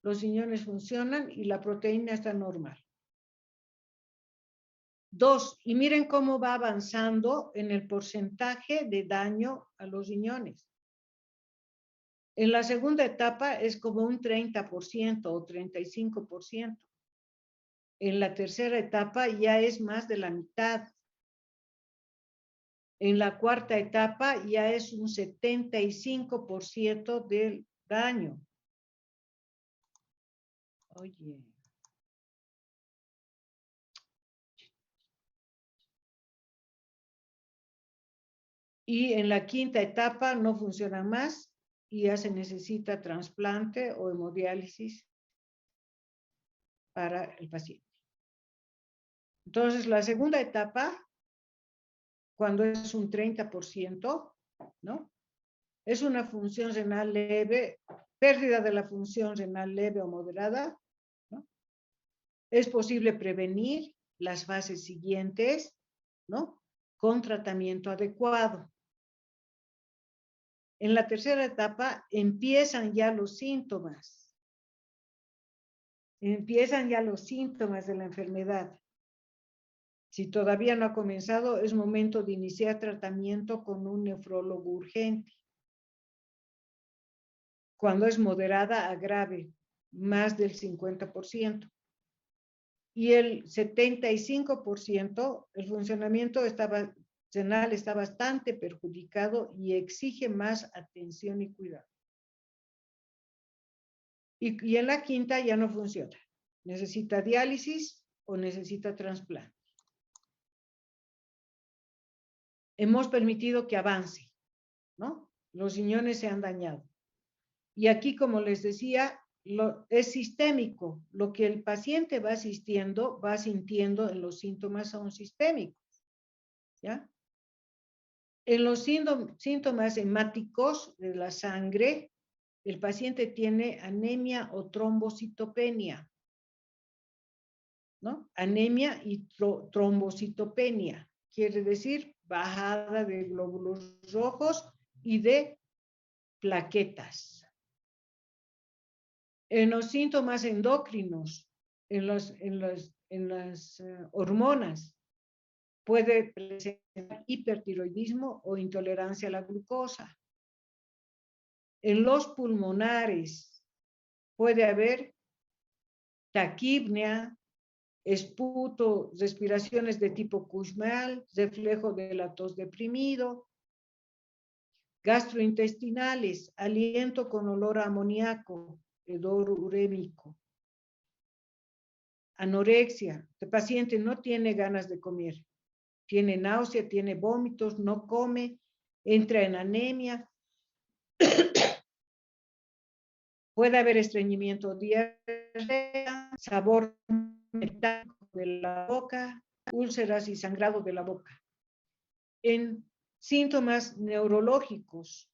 los riñones funcionan y la proteína está normal. 2. Y miren cómo va avanzando en el porcentaje de daño a los riñones. En la segunda etapa es como un 30% o 35%. En la tercera etapa ya es más de la mitad. En la cuarta etapa ya es un 75% del daño. Oye. Y en la quinta etapa no funciona más y ya se necesita trasplante o hemodiálisis para el paciente. Entonces, la segunda etapa, cuando es un 30%, ¿no? Es una función renal leve, pérdida de la función renal leve o moderada, ¿no? Es posible prevenir las fases siguientes, ¿no? Con tratamiento adecuado. En la tercera etapa empiezan ya los síntomas. Empiezan ya los síntomas de la enfermedad. Si todavía no ha comenzado, es momento de iniciar tratamiento con un nefrólogo urgente. Cuando es moderada a grave, más del 50%. Y el 75%, el funcionamiento renal está bastante perjudicado y exige más atención y cuidado. Y en la quinta ya no funciona. Necesita diálisis o necesita trasplante. Hemos permitido que avance, ¿no? Los riñones se han dañado. Y aquí, como les decía, es sistémico. Lo que el paciente va sintiendo en los síntomas son sistémicos, ¿ya? En los síntomas hemáticos de la sangre, el paciente tiene anemia o trombocitopenia, ¿no? Anemia y trombocitopenia. Quiere decir bajada de glóbulos rojos y de plaquetas. En los síntomas endocrinos, en las hormonas, puede presentar hipertiroidismo o intolerancia a la glucosa. En los pulmonares puede haber taquipnea, esputo, respiraciones de tipo Kussmaul, reflejo de la tos deprimido. Gastrointestinales, aliento con olor a amoníaco, hedor urémico. Anorexia, el paciente no tiene ganas de comer, tiene náusea, tiene vómitos, no come, entra en anemia. Puede haber estreñimiento, diarrea, sabor metálico de la boca, úlceras y sangrado de la boca. En síntomas neurológicos,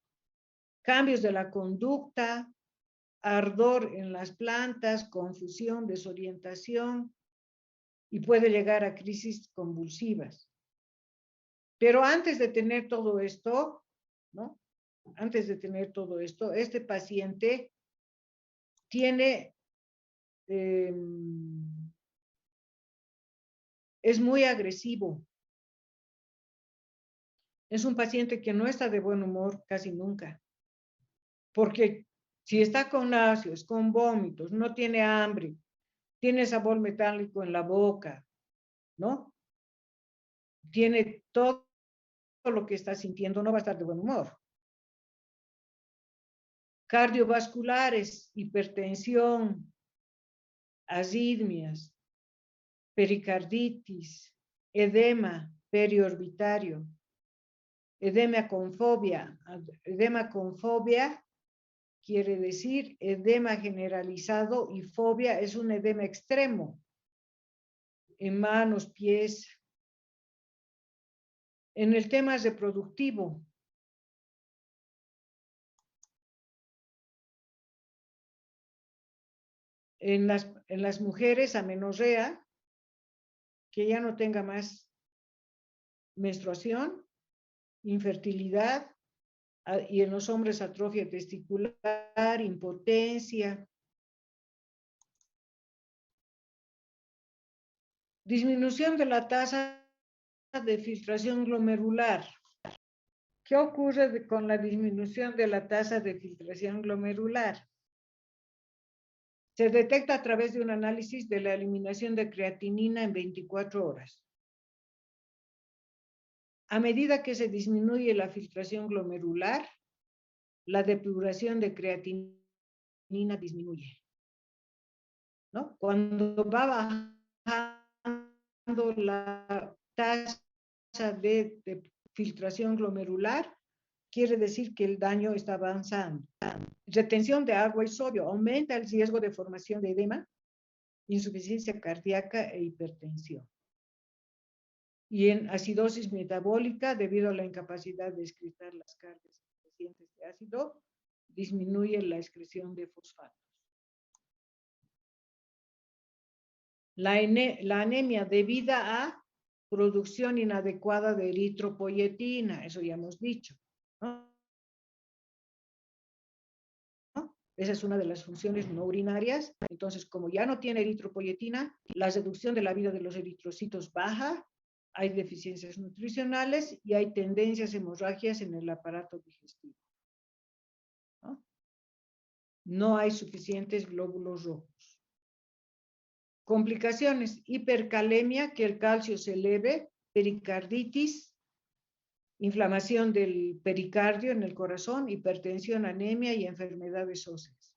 cambios de la conducta, ardor en las plantas, confusión, desorientación, y puede llegar a crisis convulsivas. Pero antes de tener todo esto, ¿no? Antes de tener todo esto, este paciente tiene, es muy agresivo. Es un paciente que no está de buen humor casi nunca. Porque si está con náuseas, con vómitos, no tiene hambre, tiene sabor metálico en la boca, ¿no? Tiene todo lo que está sintiendo, no va a estar de buen humor. Cardiovasculares, hipertensión, arritmias, pericarditis, edema periorbitario, edema con fobia. Edema con fobia quiere decir edema generalizado y fobia es un edema extremo en manos, pies. En el tema reproductivo, en las mujeres amenorrea, que ya no tenga más menstruación, infertilidad, y en los hombres atrofia testicular, impotencia. Disminución de la tasa de filtración glomerular. ¿Qué ocurre con la disminución de la tasa de filtración glomerular? Se detecta a través de un análisis de la eliminación de creatinina en 24 horas. A medida que se disminuye la filtración glomerular, la depuración de creatinina disminuye, ¿no? Cuando va bajando la tasa de filtración glomerular, quiere decir que el daño está avanzando. Retención de agua y sodio aumenta el riesgo de formación de edema, insuficiencia cardíaca e hipertensión. Y en acidosis metabólica, debido a la incapacidad de excretar las cargas suficientes de ácido, disminuye la excreción de fosfatos. La anemia debida a producción inadecuada de eritropoyetina, eso ya hemos dicho, ¿no? Esa es una de las funciones no urinarias. Entonces, como ya no tiene eritropoyetina, la reducción de la vida de los eritrocitos baja, hay deficiencias nutricionales y hay tendencias hemorragias en el aparato digestivo, ¿no? No hay suficientes glóbulos rojos. Complicaciones: hipercalemia, que el calcio se eleve, pericarditis, inflamación del pericardio en el corazón, hipertensión, anemia y enfermedades óseas.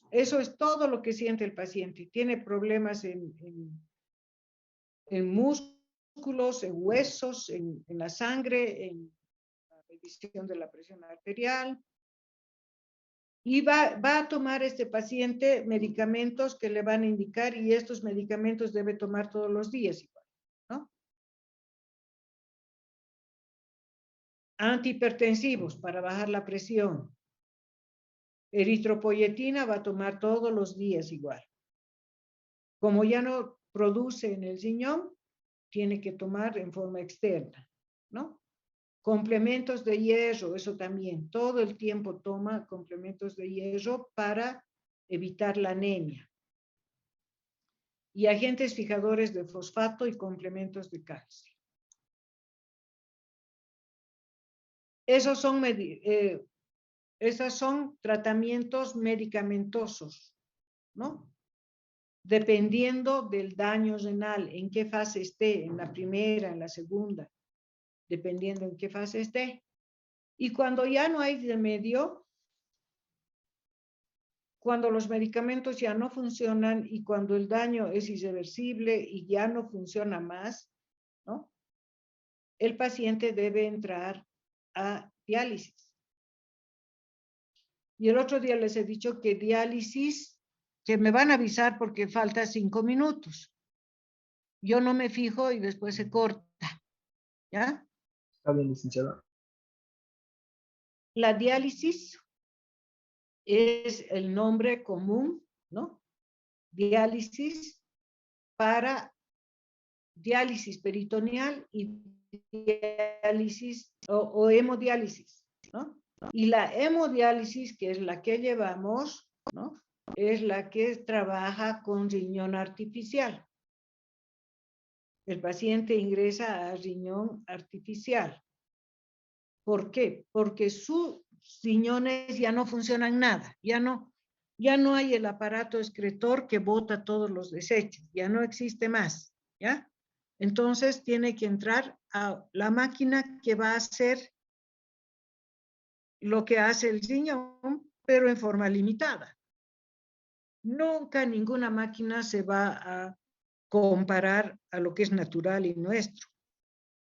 Eso es todo lo que siente el paciente. Tiene problemas en músculos, en huesos, en la sangre, en la medición de la presión arterial. Y va a tomar este paciente medicamentos que le van a indicar, y estos medicamentos debe tomar todos los días igual, ¿no? Antihipertensivos para bajar la presión. Eritropoyetina va a tomar todos los días igual. Como ya no produce en el riñón, tiene que tomar en forma externa, ¿no? Complementos de hierro, eso también, todo el tiempo toma complementos de hierro para evitar la anemia. Y agentes fijadores de fosfato y complementos de calcio. Esos son tratamientos medicamentosos, ¿no? Dependiendo del daño renal, en qué fase esté, en la primera, en la segunda, dependiendo en qué fase esté. Y cuando ya no hay remedio, cuando los medicamentos ya no funcionan y cuando el daño es irreversible y ya no funciona más, ¿no? El paciente debe entrar a diálisis. Y el otro día les he dicho que diálisis, que me van a avisar porque falta 5 minutos. Yo no me fijo y después se corta, ¿ya? Está bien, licenciada. La diálisis es el nombre común, ¿no? Diálisis para diálisis peritoneal y diálisis o hemodiálisis, ¿no? Y la hemodiálisis, que es la que llevamos, ¿no? Es la que trabaja con riñón artificial. El paciente ingresa a riñón artificial. ¿Por qué? Porque sus riñones ya no funcionan nada, ya no hay el aparato excretor que bota todos los desechos, ya no existe más, ¿ya? Entonces tiene que entrar a la máquina que va a hacer lo que hace el riñón, pero en forma limitada. Nunca ninguna máquina se va a comparar a lo que es natural y nuestro.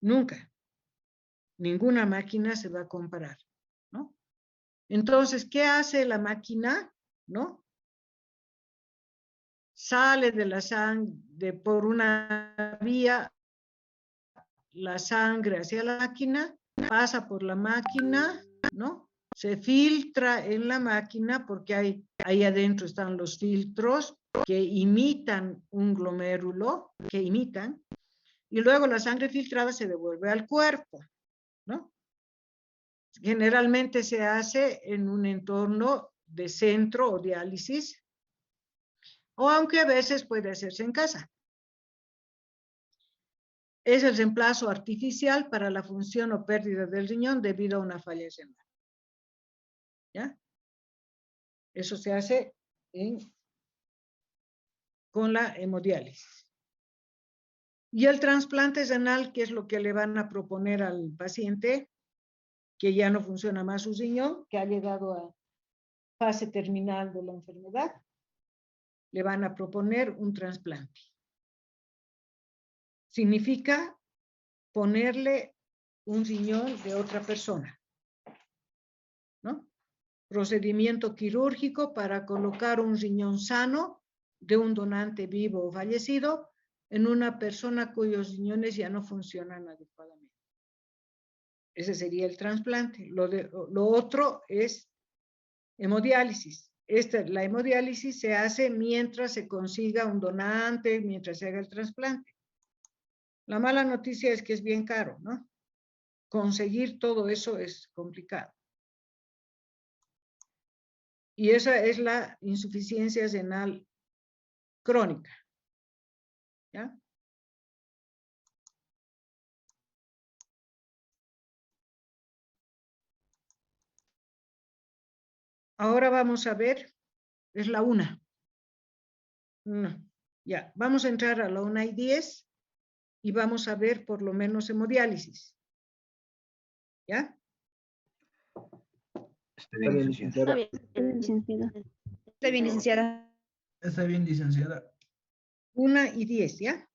Nunca. Ninguna máquina se va a comparar, ¿no? Entonces, ¿qué hace la máquina? Sale de la sangre por una vía, la sangre hacia la máquina, pasa por la máquina, ¿no? Se filtra en la máquina porque ahí adentro están los filtros que imitan un glomérulo, y luego la sangre filtrada se devuelve al cuerpo, ¿no? Generalmente se hace en un entorno de centro o diálisis, o aunque a veces puede hacerse en casa. es el reemplazo artificial para la función o pérdida del riñón debido a una falla renal. ¿Ya? Eso se hace con la hemodiálisis. Y el trasplante renal, que es lo que le van a proponer al paciente, que ya no funciona más su riñón, que ha llegado a fase terminal de la enfermedad, le van a proponer un trasplante. Significa ponerle un riñón de otra persona, ¿no? Procedimiento quirúrgico para colocar un riñón sano de un donante vivo o fallecido en una persona cuyos riñones ya no funcionan adecuadamente. Ese sería el trasplante. Lo otro es hemodiálisis. La hemodiálisis se hace mientras se consiga un donante, mientras se haga el trasplante. La mala noticia es que es bien caro, ¿no? Conseguir todo eso es complicado. Y esa es la insuficiencia renal crónica. ¿Ya? Ahora vamos a ver, es la 1. Ya, vamos a entrar a la 1:10 y vamos a ver por lo menos hemodiálisis. ¿Ya? Está bien, licenciada. Está bien, licenciada. Está bien, licenciada. 1:10, ¿ya?